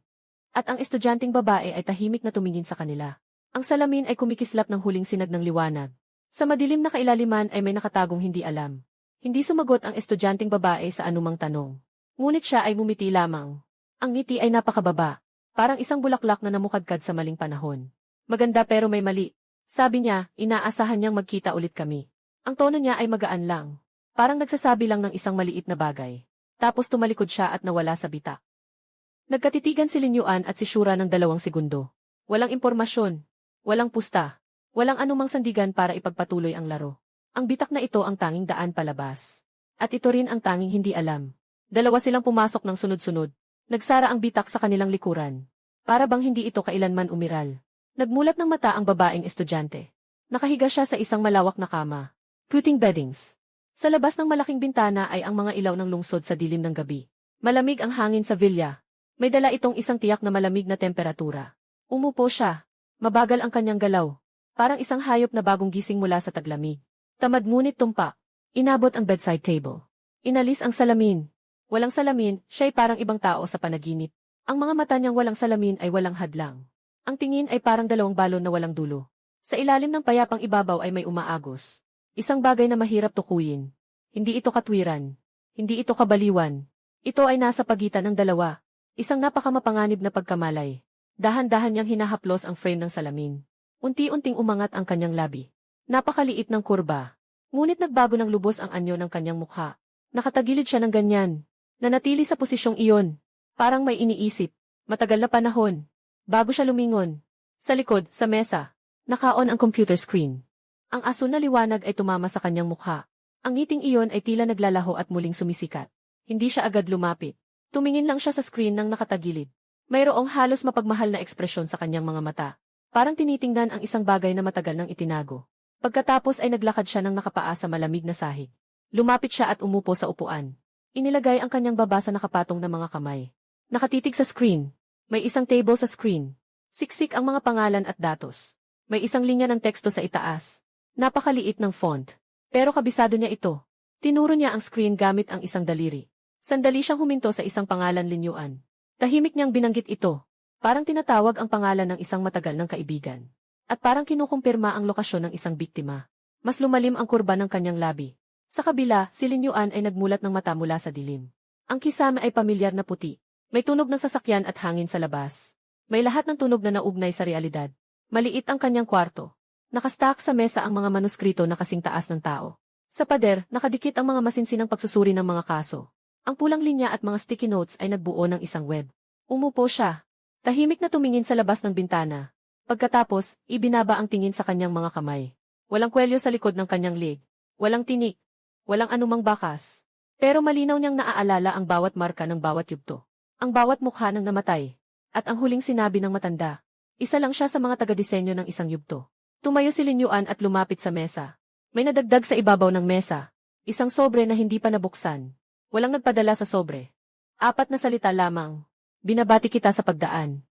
At ang estudyanteng babae ay tahimik na tumingin sa kanila. Ang salamin ay kumikislap ng huling sinag ng liwanag. Sa madilim na kailaliman ay may nakatagong hindi alam. Hindi sumagot ang estudyanteng babae sa anumang tanong. Ngunit siya ay mumiti lamang. Ang ngiti ay napakababa. Parang isang bulaklak na namukadkad sa maling panahon. Maganda pero may mali. Sabi niya, inaasahan niyang magkita ulit kami. Ang tono niya ay magaan lang. Parang nagsasabi lang ng isang maliit na bagay. Tapos tumalikod siya at nawala sa bitak. Nagkatitigan si Lin Yuan at si Shura ng 2 segundo. Walang impormasyon. Walang pusta. Walang anumang sandigan para ipagpatuloy ang laro. Ang bitak na ito ang tanging daan palabas. At ito rin ang tanging hindi alam. 2 silang pumasok ng sunod-sunod. Nagsara ang bitak sa kanilang likuran. Para bang hindi ito kailanman umiral. Nagmulat ng mata ang babaeng estudyante. Nakahiga siya sa isang malawak na kama. Putting beddings. Sa labas ng malaking bintana ay ang mga ilaw ng lungsod sa dilim ng gabi. Malamig ang hangin sa villa. May dala itong isang tiyak na malamig na temperatura. Umupo siya. Mabagal ang kanyang galaw. Parang isang hayop na bagong gising mula sa taglamig. Tamad ngunit tumpak. Inabot ang bedside table. Inalis ang salamin. Walang salamin, siya'y parang ibang tao sa panaginip. Ang mga mata niyang walang salamin ay walang hadlang. Ang tingin ay parang 2 balon na walang dulo. Sa ilalim ng payapang ibabaw ay may umaagos. Isang bagay na mahirap tukuyin. Hindi ito katwiran. Hindi ito kabaliwan. Ito ay nasa pagitan ng 2. Isang napakamapanganib na pagkamalay. Dahan-dahan niyang hinahaplos ang frame ng salamin. Unti-unting umangat ang kanyang labi. Napakaliit ng kurba. Ngunit nagbago ng lubos ang anyo ng kanyang mukha. Nakatagilid siya ng ganyan. Nanatili sa posisyong iyon. Parang may iniisip. Matagal na panahon. Bago siya lumingon. Sa likod, sa mesa, naka-on ang computer screen. Ang asul na liwanag ay tumama sa kanyang mukha. Ang ngiting iyon ay tila naglalaho at muling sumisikat. Hindi siya agad lumapit. Tumingin lang siya sa screen ng nakatagilid. Mayroong halos mapagmahal na ekspresyon sa kanyang mga mata. Parang tinitingnan ang isang bagay na matagal nang itinago. Pagkatapos ay naglakad siya ng nakapaa sa malamig na sahig. Lumapit siya at umupo sa upuan. Inilagay ang kanyang baba sa nakapatong na mga kamay. Nakatitig sa screen. May isang table sa screen. Siksik ang mga pangalan at datos. May isang linya ng teksto sa itaas. Napakaliit ng font. Pero kabisado niya ito. Tinuro niya ang screen gamit ang isang daliri. Sandali siyang huminto sa isang pangalan linyuan. Tahimik niyang binanggit ito. Parang tinatawag ang pangalan ng isang matagal ng kaibigan. At parang kinukumpirma ang lokasyon ng isang biktima. Mas lumalim ang kurba ng kanyang labi. Sa kabila, si Linyuan ay nagmulat ng mata mula sa dilim. Ang kisame ay pamilyar na puti. May tunog ng sasakyan at hangin sa labas. May lahat ng tunog na naugnay sa realidad. Maliit ang kanyang kwarto. Nakastack sa mesa ang mga manuskrito na kasing taas ng tao. Sa pader, nakadikit ang mga masinsinang pagsusuri ng mga kaso. Ang pulang linya at mga sticky notes ay nagbuo ng isang web. Umupo siya. Tahimik na tumingin sa labas ng bintana. Pagkatapos, ibinaba ang tingin sa kanyang mga kamay. Walang kwelyo sa likod ng kanyang leg. Walang tinik. Walang anumang bakas. Pero malinaw niyang naaalala ang bawat marka ng bawat yugto. Ang bawat mukha ng namatay. At ang huling sinabi ng matanda. Isa lang siya sa mga taga-disenyo ng isang yugto. Tumayo si Linyuan at lumapit sa mesa. May nadagdag sa ibabaw ng mesa. Isang sobre na hindi pa nabuksan. Walang nagpadala sa sobre. 4 na salita lamang. Binabati kita sa pagdaan.